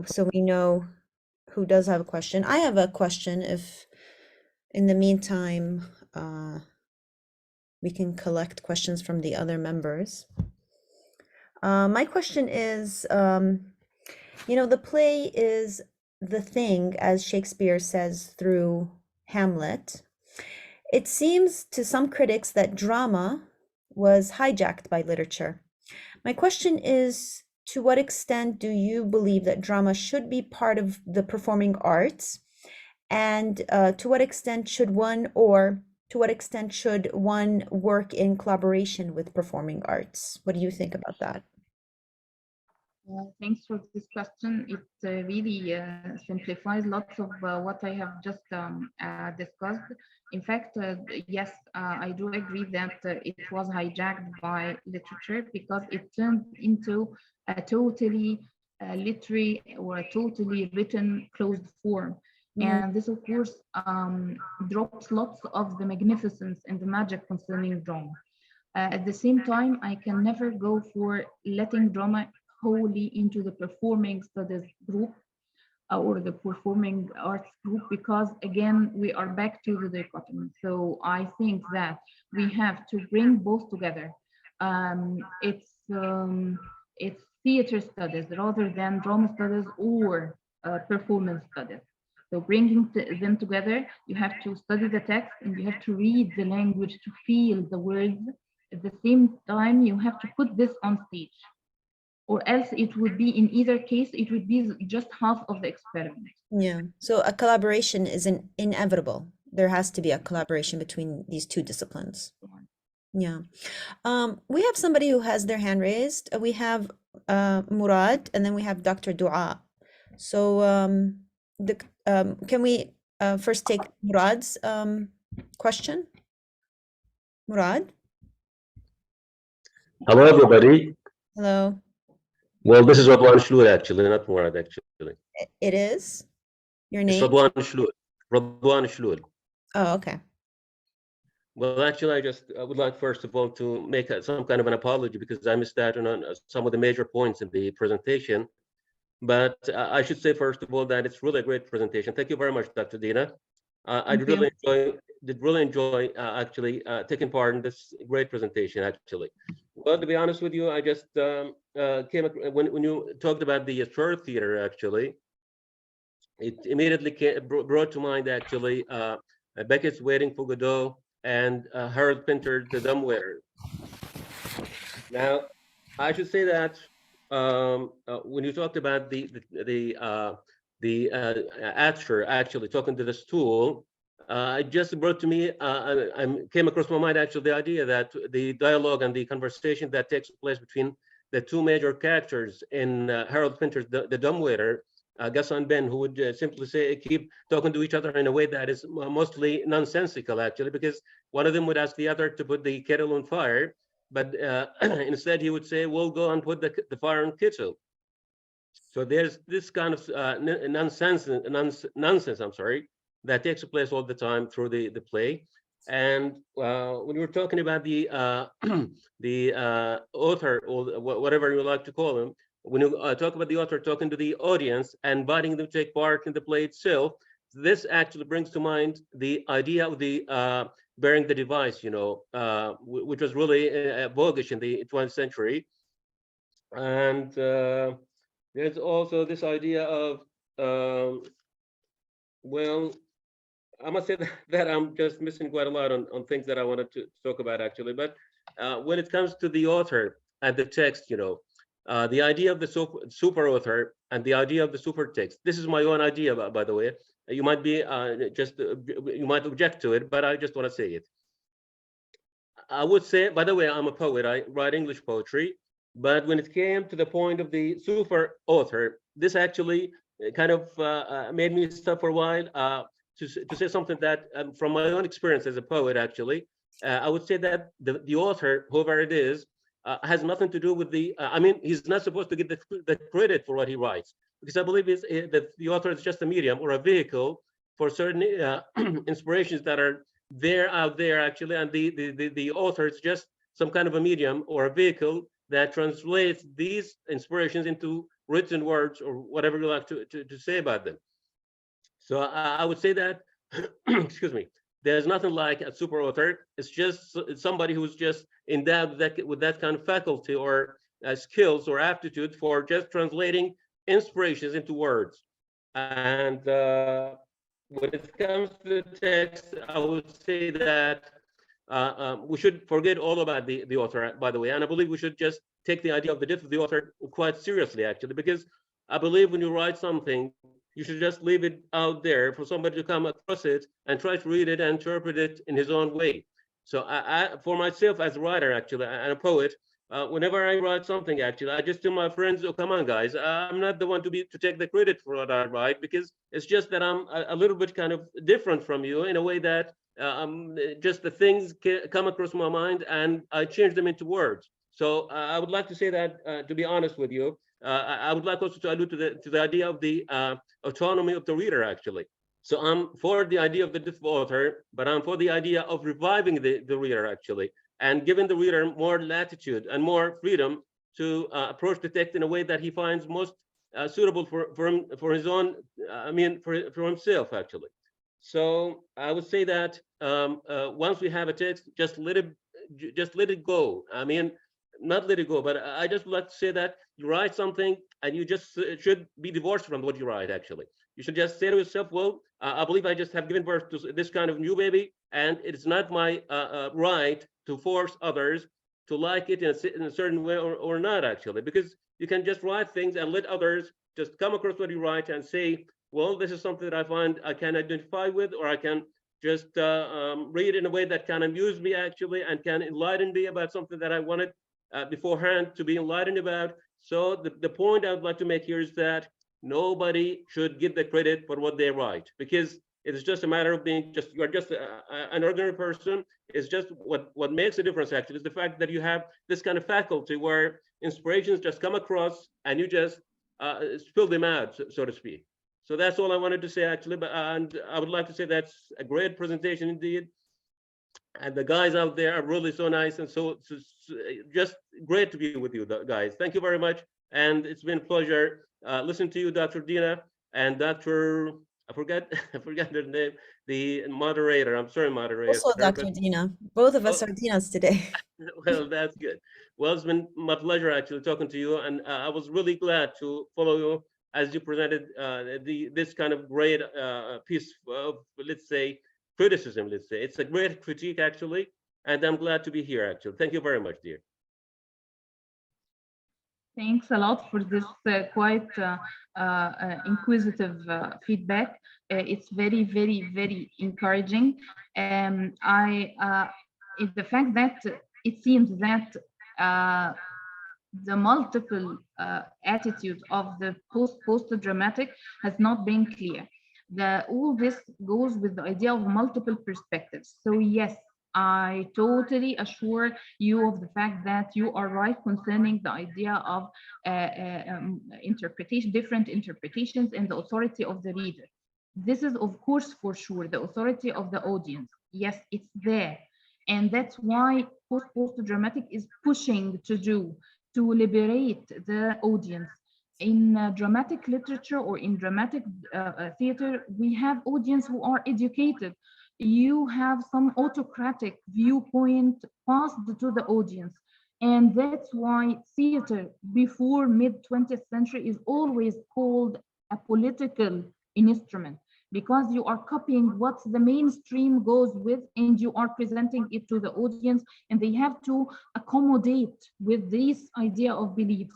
so we know who does have a question. I have a question. If in the meantime, we can collect questions from the other members. My question is, the play is the thing, as Shakespeare says through Hamlet. It seems to some critics that drama was hijacked by literature. My question is, to what extent do you believe that drama should be part of the performing arts? And to what extent should one work in collaboration with performing arts? What do you think about that? Thanks for this question. It really simplifies lots of what I have just discussed. In fact, yes, I do agree that it was hijacked by literature because it turned into a totally literary or a totally written closed form. And this, of course, drops lots of the magnificence and the magic concerning drama. At the same time, I can never go for letting drama wholly into the performing studies group or the performing arts group, because again, we are back to the dichotomy. So I think that we have to bring both together. It's theater studies rather than drama studies or performance studies. So bringing them together, you have to study the text and you have to read the language to feel the words. At the same time, you have to put this on stage, or else it would be, in either case, it would be just half of the experiment. Yeah. So a collaboration is inevitable. There has to be a collaboration between these two disciplines. Yeah. We have somebody who has their hand raised. We have Murad, and then we have Dr. Dua. So can we first take Murad's question? Murad? Hello, everybody. Hello. Well, this is Radwan Shloor, actually, not Murad, actually. It is? Your It's name? Radwan Shloor. Radwan Shloor. Oh, okay. Well, actually, I would like, first of all, to make some kind of an apology because I missed out on some of the major points in the presentation. But I should say, first of all, that it's really a great presentation. Thank you very much, Dr. Dina. I did really enjoy actually taking part in this great presentation, actually. Well, to be honest with you, I just when you talked about the short theater, actually, it immediately brought to mind, actually, Beckett's Waiting for Godot and Harold Pinter's The Dumbwaiter. Now, I should say that when you talked about the actor actually talking to the stool, it just brought to me, came across my mind, actually, the idea that the dialogue and the conversation that takes place between the two major characters in Harold Pinter's The Dumbwaiter, Gus and Ben, who would simply say, keep talking to each other in a way that is mostly nonsensical, actually, because one of them would ask the other to put the kettle on fire, but instead he would say, we'll go and put the fire on kettle. So there's this kind of nonsense, I'm sorry, that takes place all the time through the play. And when we were talking about the author, or whatever you like to call him, when you talk about the author talking to the audience and inviting them to take part in the play itself, this actually brings to mind the idea of the bearing the device, which was really voguish in the 20th century. And there's also this idea of, well, I must say that I'm just missing quite a lot on things that I wanted to talk about, actually. But when it comes to the author and the text, the idea of the super author and the idea of the super text. This is my own idea, by the way. You might be you might object to it, but I just want to say it. I would say, by the way, I'm a poet. I write English poetry. But when it came to the point of the super author, this actually kind of made me stop for a while to say something that, from my own experience as a poet, actually, I would say that the author, whoever it is, has nothing to do with the, I mean, he's not supposed to get the credit for what he writes, because I believe that the author is just a medium or a vehicle for certain inspirations that are out there, actually, and the author is just some kind of a medium or a vehicle that translates these inspirations into written words or whatever you like to say about them. So I would say that, excuse me, there's nothing like a super author. It's just somebody who's just endowed with that kind of faculty or skills or aptitude for just translating inspirations into words. And when it comes to the text, I would say that we should forget all about the author, by the way. And I believe we should just take the idea of the death of the author quite seriously, actually, because I believe when you write something, you should just leave it out there for somebody to come across it and try to read it and interpret it in his own way. So for myself as a writer, actually, and a poet, whenever I write something, actually, I just tell my friends, "Oh, come on, guys! I'm not the one to take the credit for what I write, because it's just that I'm a little bit kind of different from you in a way that just the things come across my mind and I change them into words." So I would like to say that, to be honest with you, I would like also to allude to the idea of the autonomy of the reader, actually. So I'm for the idea of the death of author, but I'm for the idea of reviving the reader, actually, and giving the reader more latitude and more freedom to approach the text in a way that he finds most suitable for his own, for himself, actually. So I would say that once we have a text, just let it go. I mean, not let it go, but I just would like to say that you write something and you just should be divorced from what you write, actually. You should just say to yourself, well, I believe I just have given birth to this kind of new baby, and it's not my right to force others to like it in a certain way or not, actually, because you can just write things and let others just come across what you write and say, well, this is something that I find I can identify with, or I can just read in a way that can amuse me, actually, and can enlighten me about something that I wanted beforehand to be enlightened about. So the point I would like to make here is that nobody should get the credit for what they write, because it is just a matter of being just, you are just an ordinary person. It's just what makes a difference, actually, is the fact that you have this kind of faculty where inspirations just come across and you just spill them out, so to speak. So that's all I wanted to say, actually. And I would like to say that's a great presentation indeed. And the guys out there are really so nice, and so just great to be with you guys. Thank you very much. And it's been a pleasure listening to you, Dr. Dina, and Dr. I forgot their name, the moderator. I'm sorry, moderator. Also, Dr. Dina. Both of us are Dinas today. Well, that's good. Well, it's been my pleasure actually talking to you, and I was really glad to follow you as you presented this kind of great piece of, let's say, criticism. Let's say it's a great critique, actually, and I'm glad to be here. Actually, thank you very much, dear. Thanks a lot for this quite inquisitive feedback. It's very, very, very encouraging. The fact that it seems that the multiple attitude of the post-dramatic has not been clear. All this goes with the idea of multiple perspectives. So yes, I totally assure you of the fact that you are right concerning the idea of interpretation, different interpretations, and the authority of the reader. This is, of course, for sure, the authority of the audience. Yes, it's there. And that's why post-dramatic is pushing to liberate the audience. In dramatic literature or in dramatic theater, we have audience who are educated. You have some autocratic viewpoint passed to the audience. And that's why theater before mid-20th century is always called a political instrument, because you are copying what the mainstream goes with and you are presenting it to the audience, and they have to accommodate with this idea of beliefs.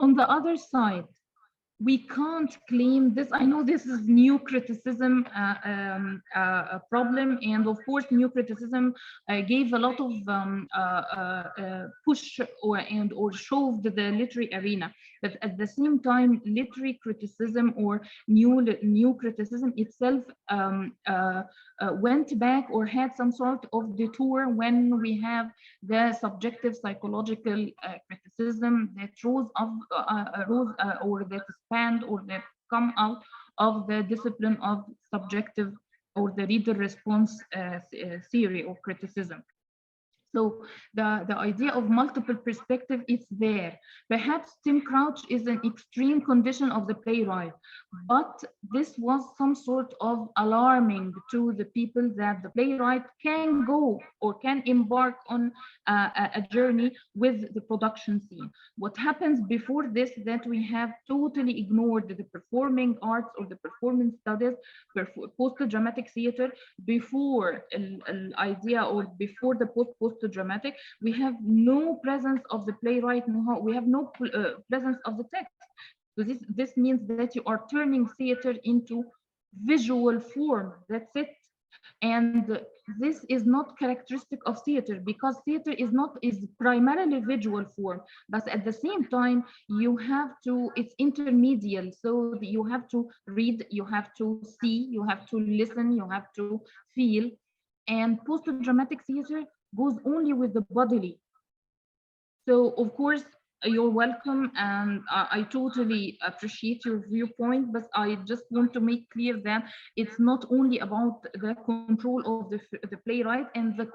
On the other side, we can't claim this. I know this is new criticism problem, and of course new criticism gave a lot of push or shoved the literary arena, but at the same time literary criticism or new criticism itself went back or had some sort of detour when we have the subjective psychological criticism that rose or that expand or that come out of the discipline of subjective or the reader response theory or criticism. So the idea of multiple perspective is there. Perhaps Tim Crouch is an extreme condition of the playwright, but this was some sort of alarming to the people that the playwright can go or can embark on a journey with the production scene. What happens before this that we have totally ignored the performing arts or the performance studies, post-dramatic theater, before an idea or before the post-dramatic, we have no presence of the playwright know-how, we have no presence of the text. So this means that you are turning theater into visual form, that's it. And this is not characteristic of theater, because theater is primarily visual form, but at the same time you have to, it's intermediate, so you have to read, you have to see, you have to listen, you have to feel. And post-dramatic theater goes only with the bodily. So of course you're welcome, and I totally appreciate your viewpoint, but I just want to make clear that it's not only about the control of the playwright and this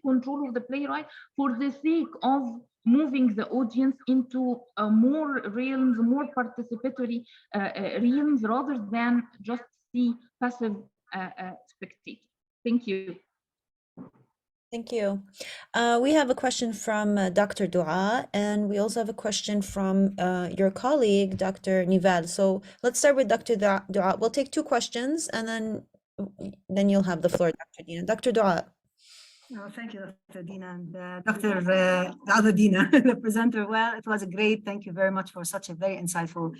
control of the playwright for the sake of moving the audience into more realms, more participatory realms, rather than just see passive spectator. Thank you. Thank you. We have a question from Dr. Dua, and we also have a question from your colleague, Dr. Nival. So let's start with Dr. Dua. We'll take two questions, and then you'll have the floor, Dr. Dina. Dr. Dua. Oh, thank you, Dr. Dina, and the other Dina, the presenter. Well, it was a great. Thank you very much for such a very insightful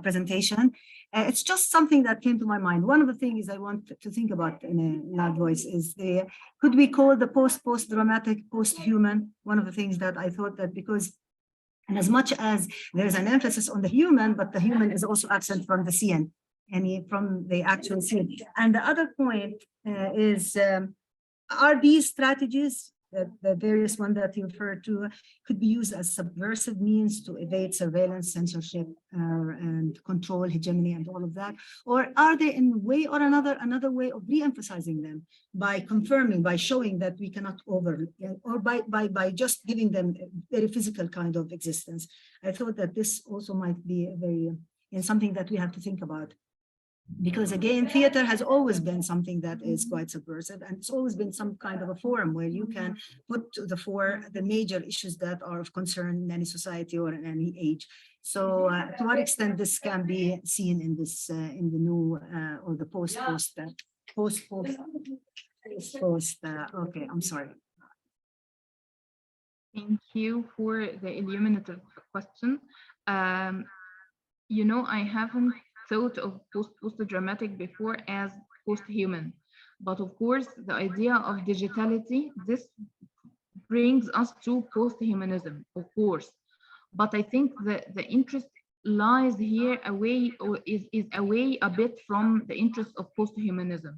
presentation. It's just something that came to my mind. One of the things I want to think about in a loud voice is could we call the post-dramatic, post-human? One of the things that I thought that, because and as much as there's an emphasis on the human, but the human is also absent from the scene, and from the actual scene. And the other point is, are these strategies, the various ones that you referred to, could be used as subversive means to evade surveillance, censorship, and control, hegemony, and all of that? Or are they in a way or another way of re-emphasizing them by confirming, by showing that we cannot or by just giving them a very physical kind of existence? I thought that this also might be something that we have to think about. Because again, theater has always been something that is quite subversive, and it's always been some kind of a forum where you can put to the fore the major issues that are of concern in any society or in any age. So to what extent this can be seen in this in the new or the post. Okay, I'm sorry. Thank you for the illuminative question. You know, I haven't thought of post-dramatic before as post-human, but of course the idea of digitality, this brings us to post-humanism, of course. But I think the interest lies here away, or is away a bit from the interest of post-humanism.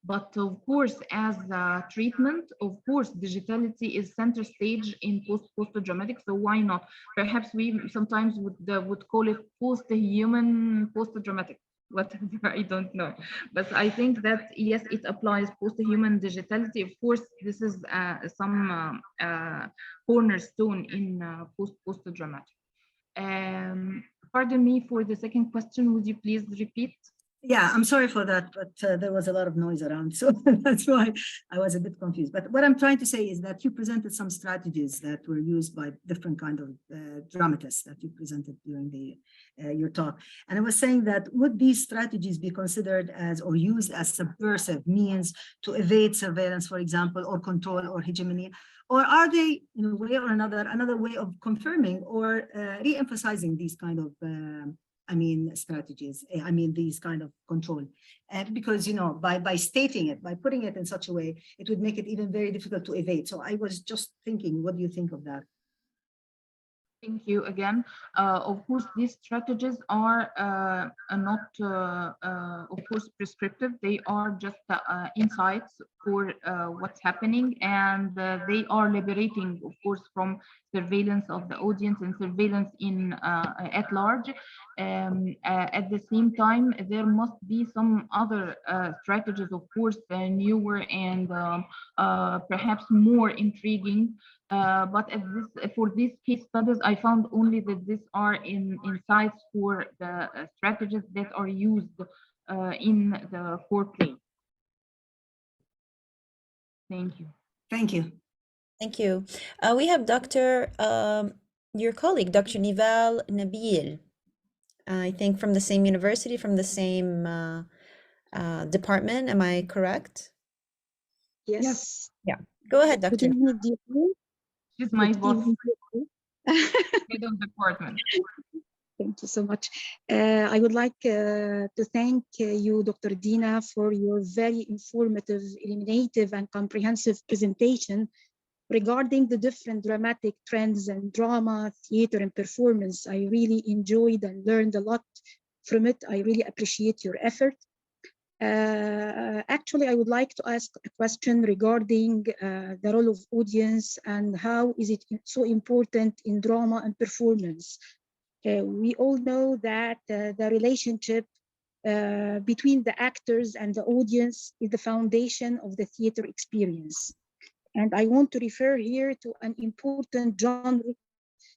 But of course, as a treatment, of course, digitality is center stage in post-dramatic. So why not? Perhaps we sometimes would call it post-human, post-dramatic, whatever, I don't know. But I think that yes, it applies post-human digitality. Of course, this is some cornerstone in post-dramatic. Pardon me for the second question. Would you please repeat? Yeah, I'm sorry for that, but there was a lot of noise around, so that's why I was a bit confused. But what I'm trying to say is that you presented some strategies that were used by different kind of dramatists that you presented during your talk. And I was saying that would these strategies be considered as or used as subversive means to evade surveillance, for example, or control or hegemony? Or are they, in a way or another way of confirming or re-emphasizing these kind of strategies, these kind of control? Because, by stating it, by putting it in such a way, it would make it even very difficult to evade. So I was just thinking, what do you think of that? Thank you again. Of course, these strategies are not, of course, prescriptive. They are just insights for what's happening, and they are liberating, of course, from surveillance of the audience and surveillance in at large. At the same time, there must be some other strategies, of course, newer and perhaps more intriguing. But for these case studies, I found only that these are insights for the strategies that are used in the foreplay. Thank you. Thank you. Thank you. We have your colleague, Dr. Nival Nabil, I think from the same university, from the same department. Am I correct? Yes. Yeah. Go ahead, Good Dr. evening, dear. She's my Good boss, evening, dear. head of department. Thank you so much. I would like to thank you, Dr. Dina, for your very informative, illuminative, and comprehensive presentation regarding the different dramatic trends in drama, theater, and performance. I really enjoyed and learned a lot from it. I really appreciate your effort. Actually, I would like to ask a question regarding the role of audience and how is it so important in drama and performance. We all know that the relationship between the actors and the audience is the foundation of the theater experience. And I want to refer here to an important genre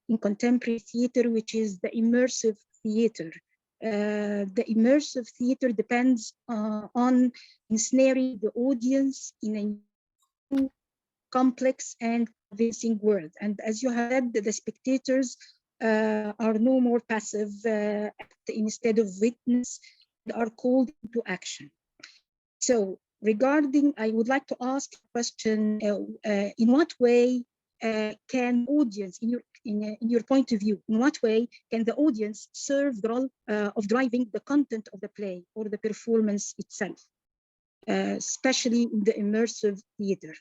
in contemporary theater, which is the immersive theater. The immersive theater depends on ensnaring the audience in a new, complex and convincing world. And as you have said, the spectators are no more passive. Instead of witness, they are called into action. So regarding, I would like to ask a question, in what way can audience, in your point of view, in what way can the audience serve the role of driving the content of the play or the performance itself, especially in the immersive theater?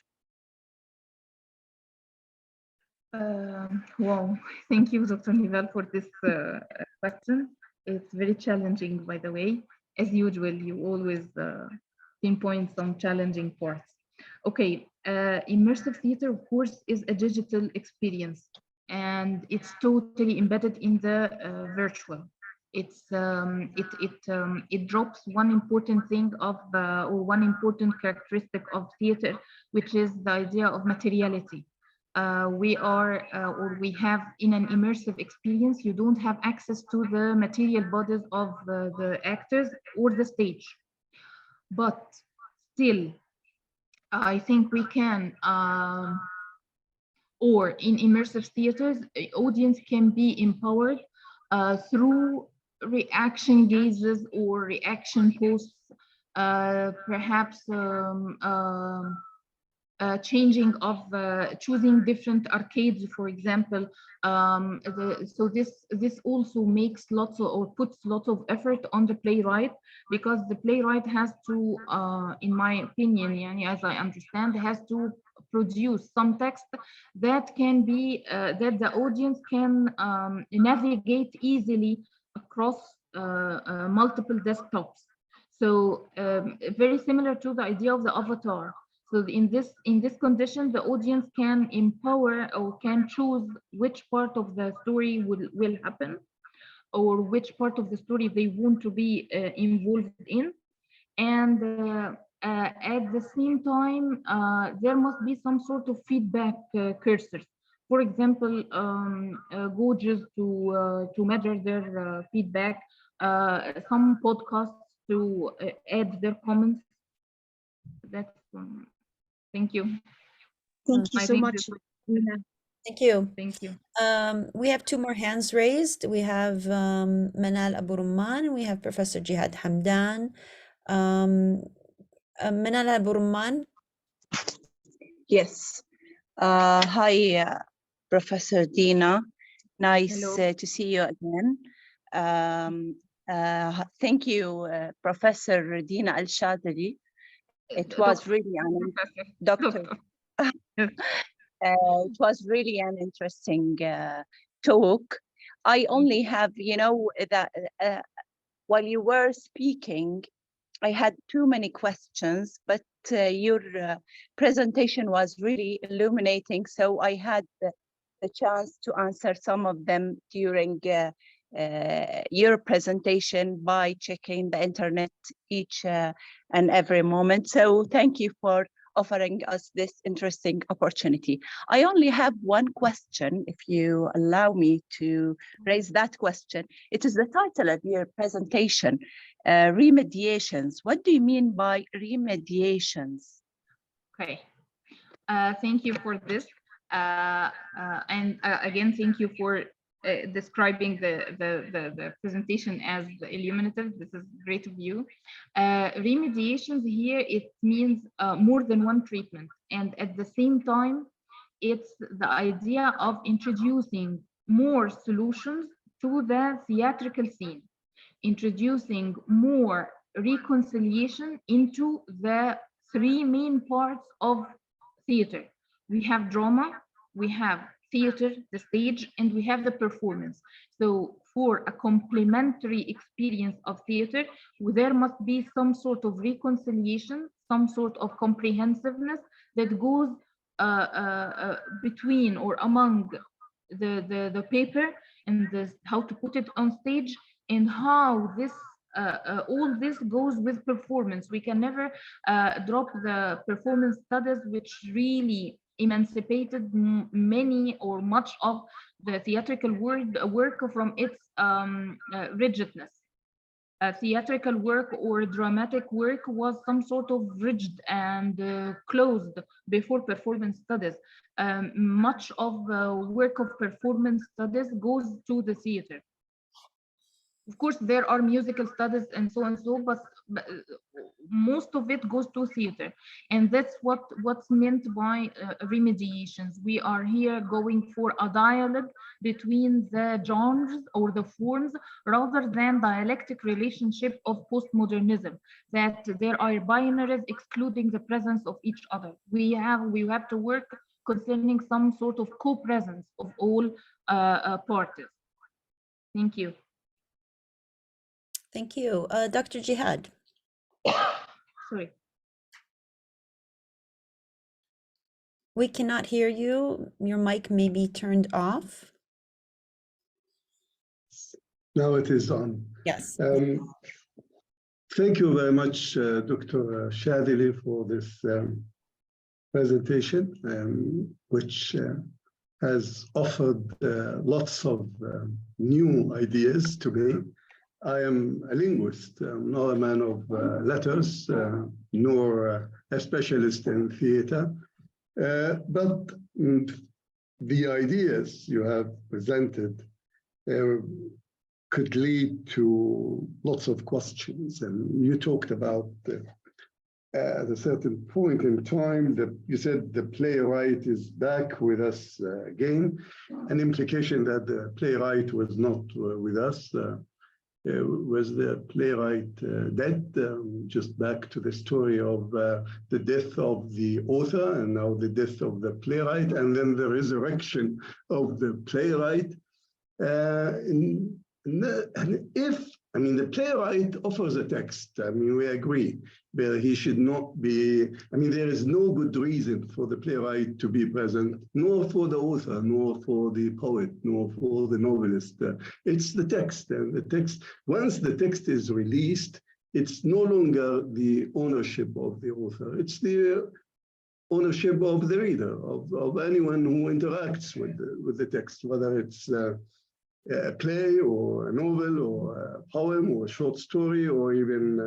Wow, thank you, Dr. Nival, for this question. It's very challenging, by the way. As usual, you always pinpoint some challenging parts. Okay, immersive theater, of course, is a digital experience, and it's totally embedded in the virtual. It drops one important thing of or one important characteristic of theater, which is the idea of materiality. We have in an immersive experience, you don't have access to the material bodies of the actors or the stage. But still, I think we can, or in immersive theaters, audience can be empowered through reaction gazes or reaction posts, perhaps changing of choosing different arcades, for example. So this also makes lots of, or puts lots of effort on the playwright, because the playwright has to, in my opinion, as I understand, has to produce some text that can be that the audience can navigate easily across multiple desktops. So very similar to the idea of the avatar. So in this condition, the audience can empower or can choose which part of the story will happen, or which part of the story they want to be involved in. And at the same time, there must be some sort of feedback cursors. For example, Gorges to measure their feedback, some podcasts to add their comments. That's thank you. Thank you I so think much. Thank you. Thank you. We have two more hands raised. We have Manal Abu Rumman. We have Professor Jihad Hamdan. Manal Abu Rumman. Yes. Hi, Professor Dina. Nice to see you again. Thank you, Professor Deena Elshazly. It was really an doctor. It was really an interesting talk. I only have, that while you were speaking, I had too many questions, but your presentation was really illuminating. So I had the chance to answer some of them during your presentation by checking the internet each and every moment. So thank you for offering us this interesting opportunity. I only have one question, if you allow me to raise that question. It is the title of your presentation, Remediations. What do you mean by remediations? Okay, thank you for this. And again, thank you for describing the presentation as illuminative. This is great of you. Remediations here, it means more than one treatment. And at the same time, it's the idea of introducing more solutions to the theatrical scene, introducing more reconciliation into the three main parts of theater. We have drama, we have theater, the stage, and we have the performance. So for a complementary experience of theater, there must be some sort of reconciliation, some sort of comprehensiveness that goes between or among the paper and how to put it on stage, and how this all this goes with performance. We can never drop the performance studies, which really emancipated many or much of the theatrical work from its rigidness. Theatrical work or dramatic work was some sort of rigid and closed before performance studies. Much of the work of performance studies goes to the theater. Of course, there are musical studies and so and so, but most of it goes to theater, and that's what's meant by remediations. We are here going for a dialogue between the genres or the forms, rather than dialectic relationship of postmodernism, that there are binaries excluding the presence of each other. We have to work concerning some sort of co-presence of all parties. Thank you. Thank you. Dr. Jihad. Sorry. We cannot hear you. Your mic may be turned off. Now it is on. Yes. Thank you very much, Dr. Shazly, for this presentation, which has offered lots of new ideas to me. I am a linguist, not a man of letters, nor a specialist in theater, but the ideas you have presented could lead to lots of questions. And you talked about at a certain point in time that you said the playwright is back with us again, an implication that the playwright was not with us. Was the playwright dead? Just back to the story of the death of the author and now the death of the playwright, and then the resurrection of the playwright. And if, I mean, the playwright offers a text, I mean, we agree, but he should not be, I mean, there is no good reason for the playwright to be present, nor for the author, nor for the poet, nor for the novelist. It's the text, and the text, once the text is released, it's no longer the ownership of the author, it's the ownership of the reader, of anyone who interacts with the text, whether it's a play or a novel or a poem or a short story or even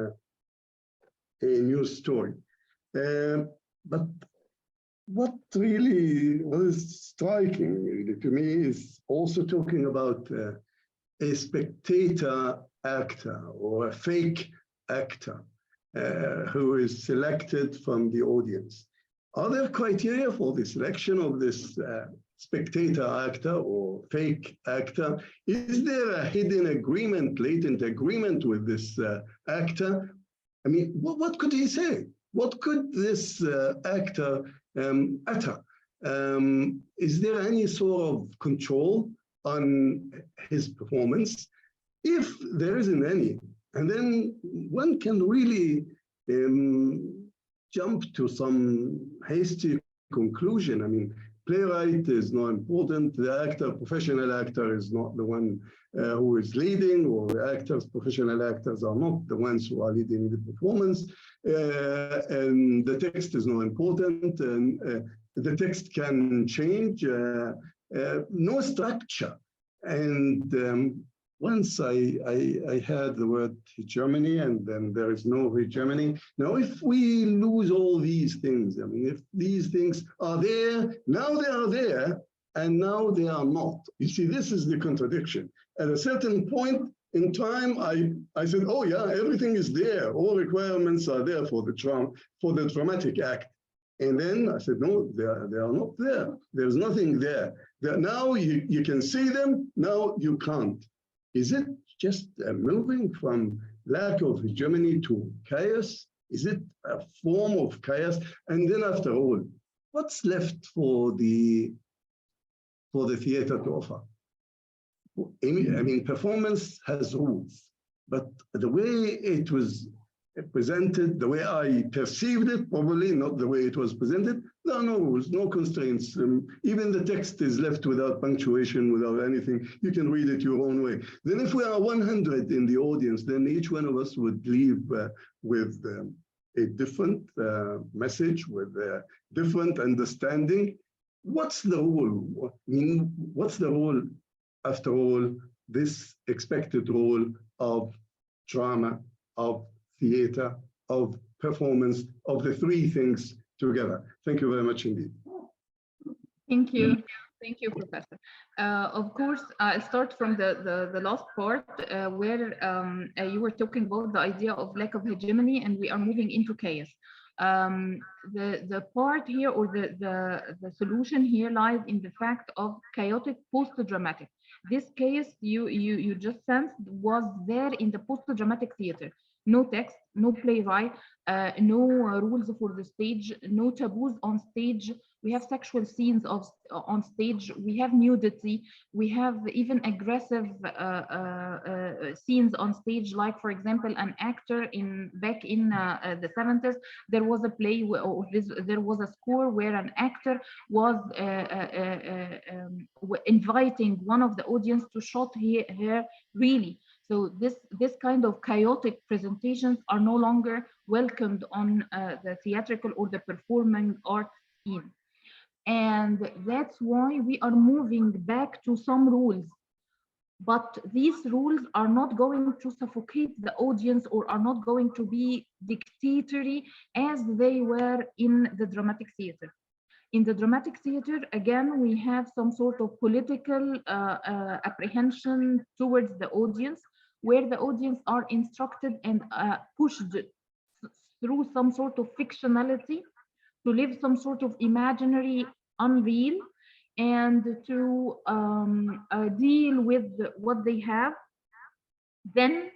a news story. But what is striking really to me is also talking about a spectator actor or a fake actor who is selected from the audience. Are there criteria for the selection of this spectator actor or fake actor? Is there a hidden agreement, latent agreement with this actor? I mean, what could he say? What could this actor utter? Is there any sort of control on his performance, if there isn't any. And then one can really jump to some hasty conclusion. I mean, playwright is not important. The actor, professional actor, is not the one who is leading, or the actors, professional actors are not the ones who are leading the performance. And the text is not important, and the text can change. No structure. And once I heard the word hegemony, and then there is no hegemony. Now, if we lose all these things, I mean, if these things are there, now they are there, and now they are not. You see, this is the contradiction. At a certain point in time, I said, oh yeah, everything is there. All requirements are there for the dramatic act. And then I said, no, they are not there. There's nothing there. Now you can see them, now you can't. Is it just moving from lack of hegemony to chaos? Is it a form of chaos? And then after all, what's left for the theater to offer? I mean, performance has rules, but the way it was presented, the way I perceived it, probably not the way it was presented, there are no rules, no constraints. Even the text is left without punctuation, without anything. You can read it your own way. Then if we are 100 in the audience, then each one of us would leave with a different message, with a different understanding. What's the rule? I mean, what's the role, after all, this expected role of drama, of theater, of performance, of the three things together? Thank you very much indeed. Thank you. Thank you, Professor. Of course, I'll start from the last part where you were talking about the idea of lack of hegemony, and we are moving into chaos. The part here, or the solution here, lies in the fact of chaotic post-dramatic. This chaos you just sensed was there in the post-dramatic theater. No text, no playwright, no rules for the stage, no taboos on stage. We have sexual scenes on stage. We have nudity. We have even aggressive scenes on stage. Like, for example, an actor back in the 70s, there was a play, or there was a score where an actor was inviting one of the audience to shot her really. So this kind of chaotic presentations are no longer welcomed on the theatrical or the performing art scene. And that's why we are moving back to some rules. But these rules are not going to suffocate the audience, or are not going to be dictatorial as they were in the dramatic theater. In the dramatic theater, again, we have some sort of political apprehension towards the audience, where the audience are instructed and pushed through some sort of fictionality to live some sort of imaginary unreal, and to deal with what they have. Then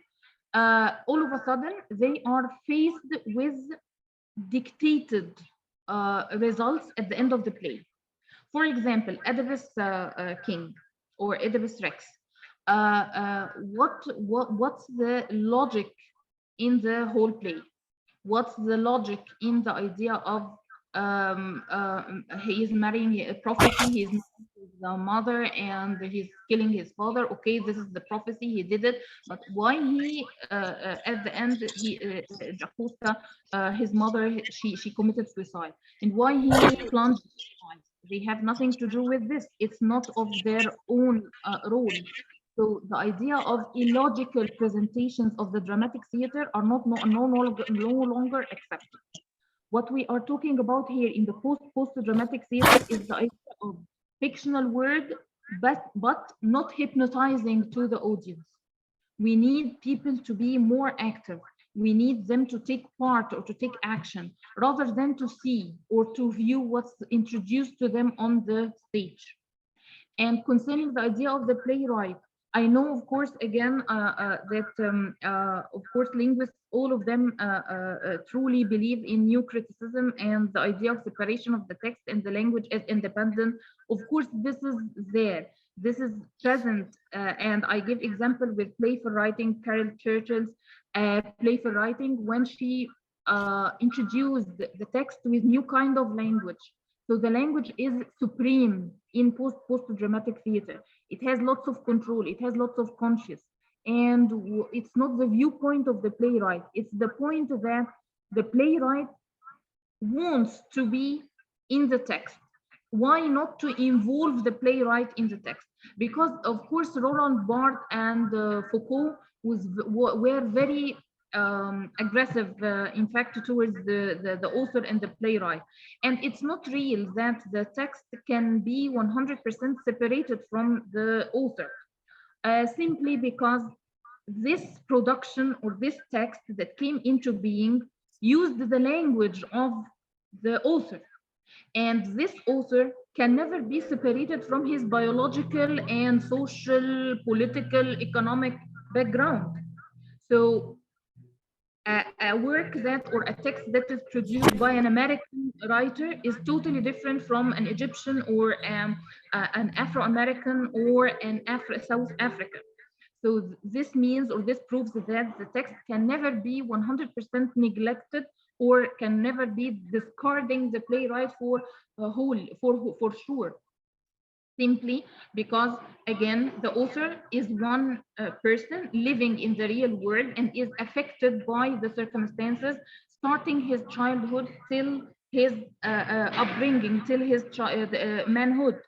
all of a sudden they are faced with dictated results at the end of the play. For example, Oedipus King or Oedipus Rex. What's the logic in the whole play? What's the logic in the idea of he is marrying a prophecy, he's marrying his mother and he's killing his father? Okay, this is the prophecy, he did it, but why he at the end Jocasta, his mother, she committed suicide, and why he plunged? They have nothing to do with this. It's not of their own role. So the idea of illogical presentations of the dramatic theater are no longer accepted. What we are talking about here in the post-dramatic theater is the idea of fictional word, but not hypnotizing to the audience. We need people to be more active. We need them to take part or to take action, rather than to see or to view what's introduced to them on the stage. And concerning the idea of the playwright, I know, of course, again, that, of course, linguists, all of them truly believe in new criticism and the idea of separation of the text and the language as independent. Of course, this is there. This is present, and I give example with playful writing, Carol Churchill's playful writing, when she introduced the text with new kind of language. So the language is supreme in post-dramatic theater. It has lots of control, it has lots of conscious, and it's not the viewpoint of the playwright, it's the point that the playwright wants to be in the text. Why not to involve the playwright in the text? Because of course Roland Barthes and Foucault were very aggressive, in fact, towards the author and the playwright. And it's not real that the text can be 100% separated from the author, simply because this production or this text that came into being used the language of the author. And this author can never be separated from his biological and social, political, economic background. So a work that, or a text that is produced by an American writer is totally different from an Egyptian or an Afro-American or an South African. So this means, or this proves that the text can never be 100% neglected, or can never be discarding the playwright for a whole, for sure. Simply because, again, the author is one person living in the real world and is affected by the circumstances, starting his childhood till his upbringing, till his manhood.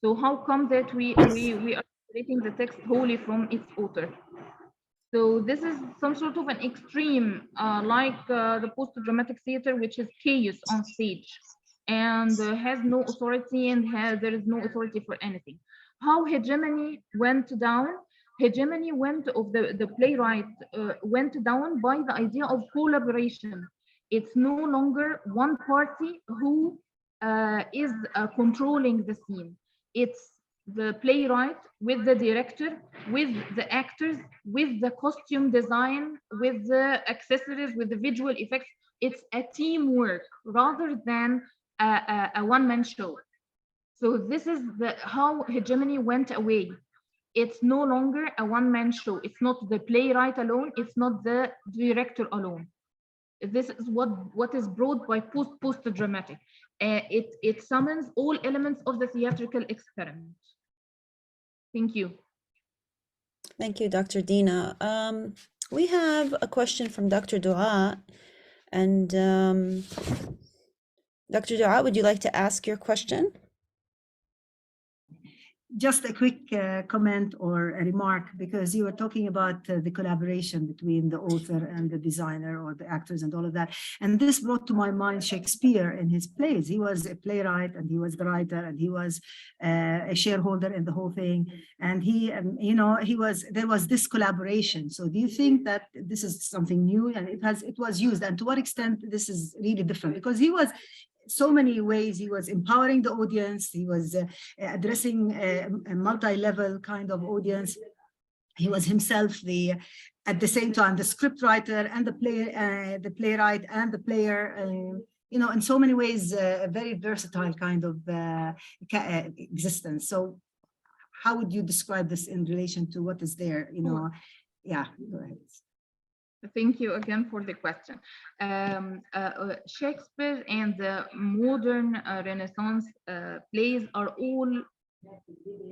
So how come that we are separating the text wholly from its author? So this is some sort of an extreme, like the post-dramatic theater, which is chaos on stage and has no authority, and there is no authority for anything. How hegemony went down? Hegemony of the playwright went down by the idea of collaboration. It's no longer one party who is controlling the scene. It's the playwright with the director, with the actors, with the costume design, with the accessories, with the visual effects. It's a teamwork rather than a one-man show. So this is how hegemony went away. It's no longer a one-man show. It's not the playwright alone. It's not the director alone. This is what is brought by post-dramatic. It summons all elements of the theatrical experiment. Thank you. Thank you, Dr. Dina. We have a question from Dr. Dua, and Dr. Dua, would you like to ask your question? Just a quick comment or a remark, because you were talking about the collaboration between the author and the designer or the actors and all of that. And this brought to my mind Shakespeare in his plays. He was a playwright and he was the writer and he was a shareholder in the whole thing. And he, there was this collaboration. So do you think that this is something new and it was used? And to what extent this is really different? Because he was, so many ways, he was empowering the audience. He was addressing a multi-level kind of audience. He was himself at the same time, the script writer and the playwright and the player. In so many ways, a very versatile kind of existence. So, how would you describe this in relation to what is there? Yeah, go ahead. Thank you again for the question. Shakespeare and the modern Renaissance plays are all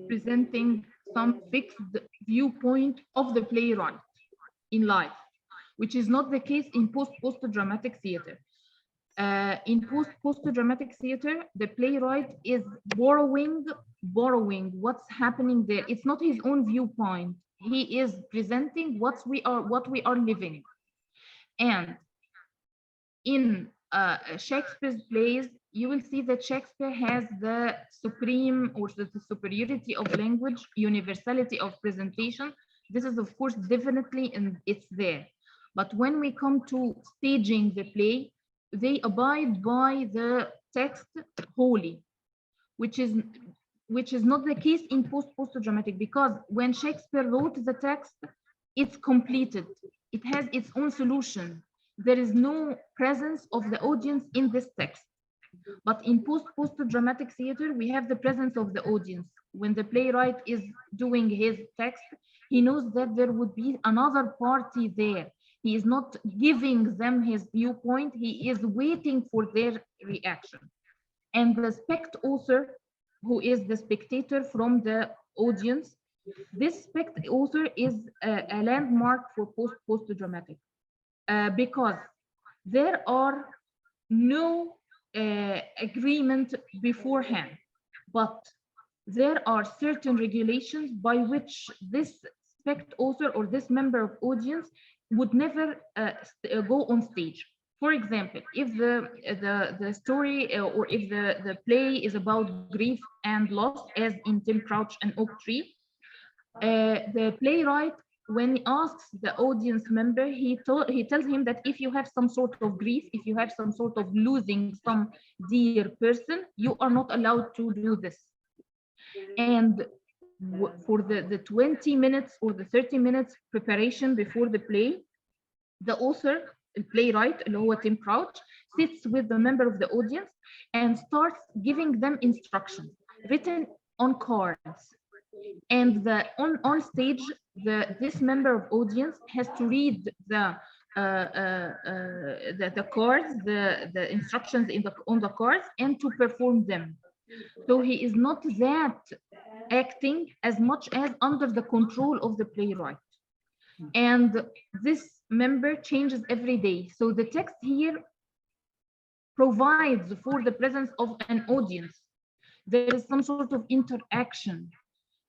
presenting some fixed viewpoint of the playwright in life, which is not the case in post-dramatic theater. In post-dramatic theater, the playwright is borrowing what's happening there. It's not his own viewpoint. He is presenting what we are living. And in Shakespeare's plays, you will see that Shakespeare has the supreme, or the superiority of language, universality of presentation. This is, of course, definitely, and it's there. But when we come to staging the play, they abide by the text wholly, which is not the case in post-dramatic, because when Shakespeare wrote the text, it's completed. It has its own solution. There is no presence of the audience in this text. But in post-dramatic theater, we have the presence of the audience. When the playwright is doing his text, he knows that there would be another party there. He is not giving them his viewpoint, he is waiting for their reaction. And the spect author, who is the spectator from the audience, this spect author is a landmark for post-dramatic because there are no agreement beforehand, but there are certain regulations by which this spect author or this member of audience would never go on stage. For example, if the story or if the play is about grief and loss, as in Tim Crouch and Oak Tree, the playwright, when he asks the audience member, he tells him that if you have some sort of grief, if you have some sort of losing some dear person, you are not allowed to do this. And for the 20 minutes or the 30 minutes preparation before the play, the author, the playwright, اللي هو Tim Crouch, sits with the member of the audience and starts giving them instructions written on cards. And on stage, this member of audience has to read the cards, the instructions on the cards, and to perform them. So he is not that acting as much as under the control of the playwright. And this member changes every day. So the text here provides for the presence of an audience. There is some sort of interaction.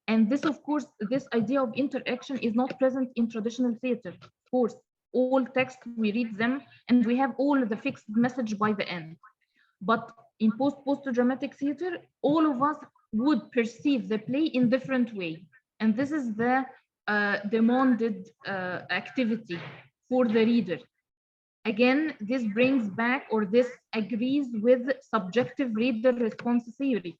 And this, of course, this idea of interaction is not present in traditional theater. Of course, all texts, we read them, and we have all the fixed message by the end. But in post-dramatic theater, all of us would perceive the play in different way. And this is the demanded activity for the reader. Again, this brings back, or this agrees with subjective reader response theory.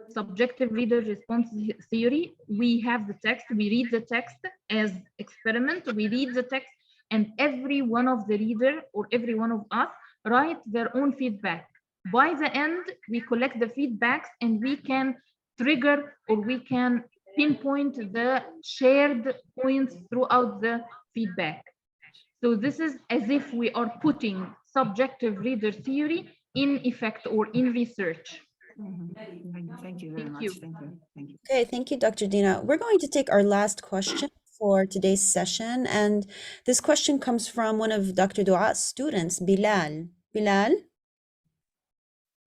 Subjective reader response theory, we have the text, we read the text as experiment, we read the text, and every one of the reader or every one of us write their own feedback. By the end, we collect the feedbacks and we can trigger or we can pinpoint the shared points throughout the feedback. So this is as if we are putting subjective reader theory in effect or in research. Thank you very much. Thank you. Thank you. Okay, thank you, Dr. Dina. We're going to take our last question for today's session. And this question comes from one of Dr. Dua's students, Bilal. Bilal?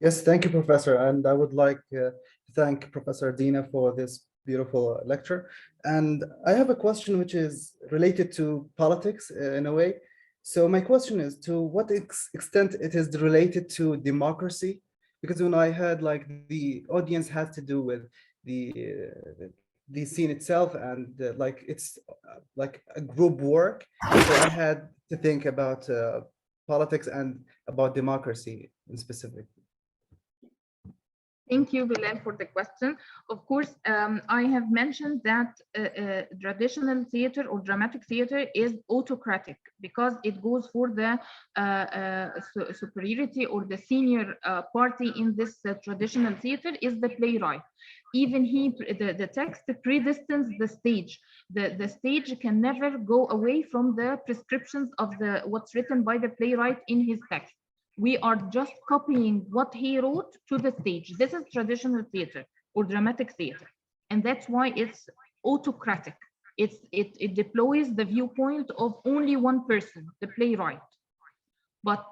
Yes, thank you, Professor. And I would like to thank Professor Dina for this beautiful lecture. And I have a question which is related to politics in a way. So my question is, to what extent it is related to democracy? Because when I heard like the audience has to do with the scene itself and like it's like a group work. So I had to think about politics and about democracy in specific. Thank you, Bilal, for the question. Of course, I have mentioned that traditional theater or dramatic theater is autocratic because it goes for the superiority or the senior party in this traditional theater is the playwright. Even the text predestines the stage. The stage can never go away from the prescriptions of what's written by the playwright in his text. We are just copying what he wrote to the stage. This is traditional theater or dramatic theater. And that's why it's autocratic. It deploys the viewpoint of only one person, the playwright. But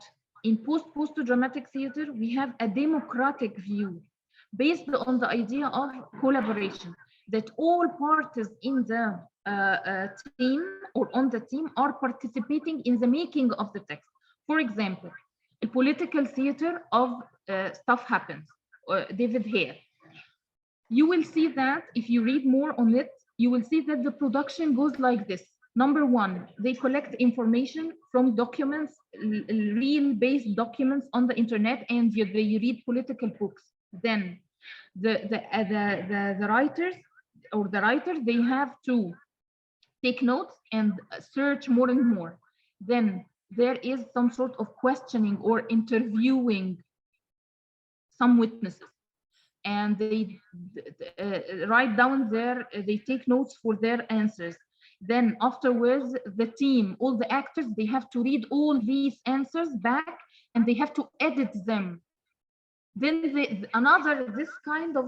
in post-dramatic theater, we have a democratic view based on the idea of collaboration, that all parties in the team or on the team are participating in the making of the text. For example, a political theater of Stuff Happens, David Hare. You will see that if you read more on it, you will see that the production goes like this. Number one, they collect information from documents, real-based documents on the internet, and they read political books. Then the writers or the writer, they have to take notes and search more and more. Then there is some sort of questioning or interviewing some witnesses, and they write down they take notes for their answers. Then afterwards, the team, all the actors, they have to read all these answers back and they have to edit them. Then this kind of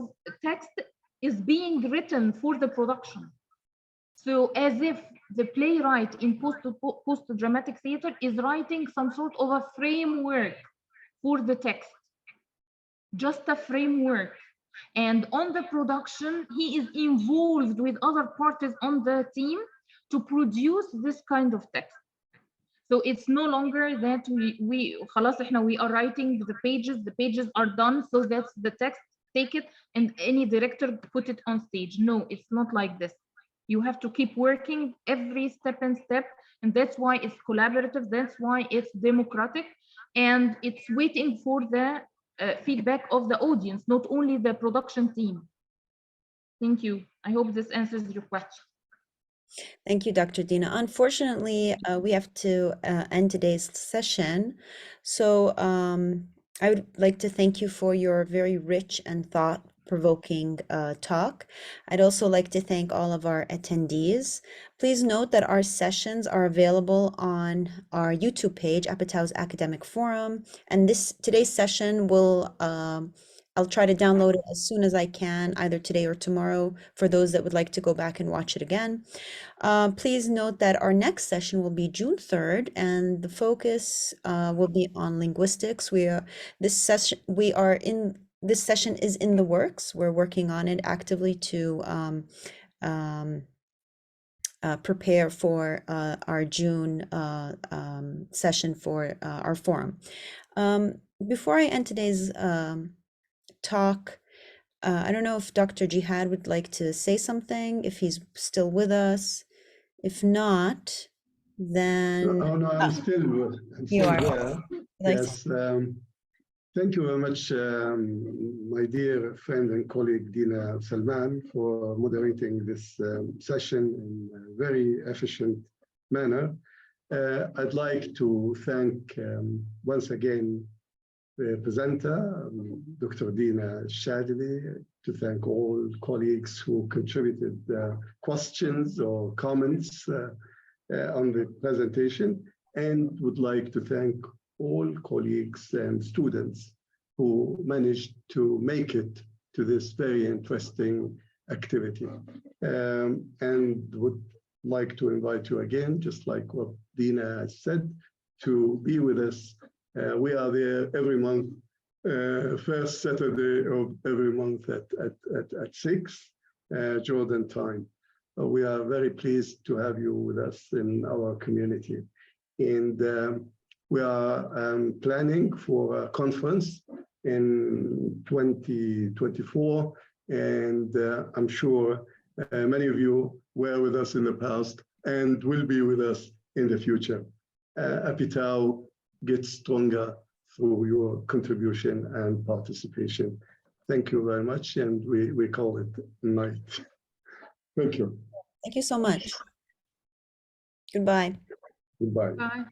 text is being written for the production. So as if the playwright in post-dramatic theater is writing some sort of a framework for the text, just a framework. And on the production, he is involved with other parties on the team to produce this kind of text. So it's no longer that we are writing the pages are done, so that's the text, take it, and any director put it on stage. No, it's not like this. You have to keep working every step and step, and that's why it's collaborative, that's why it's democratic, and it's waiting for the feedback of the audience, not only the production team. Thank you. I hope this answers your question. Thank you, Dr. Dina. Unfortunately, we have to end today's session. So I would like to thank you for your very rich and thought-provoking talk. I'd also like to thank all of our attendees. Please note that our sessions are available on our YouTube page, Apatow's Academic Forum. And today's session will I'll try to download it as soon as I can, either today or tomorrow, for those that would like to go back and watch it again. Please note that our next session will be June 3rd, and the focus will be on linguistics. This session is in the works. We're working on it actively to prepare for our June session for our forum. Before I end today's talk, I don't know if Dr. Jihad would like to say something, if he's still with us. If not, then No, I'm still there. Yes. Thank you very much, my dear friend and colleague Dina Salman, for moderating this session in a very efficient manner. I'd like to thank once again the presenter, Dr. Deena Shazly, to thank all colleagues who contributed questions or comments on the presentation, and would like to thank all colleagues and students who managed to make it to this very interesting activity. And would like to invite you again, just like what Deena said, to be with us. We are there every month, first Saturday of every month at 6 Jordan time. We are very pleased to have you with us in our community. And we are planning for a conference in 2024. And I'm sure many of you were with us in the past and will be with us in the future. Apatow gets stronger through your contribution and participation. Thank you very much, and we call it night. Thank you. Thank you so much. Goodbye. Goodbye. Bye.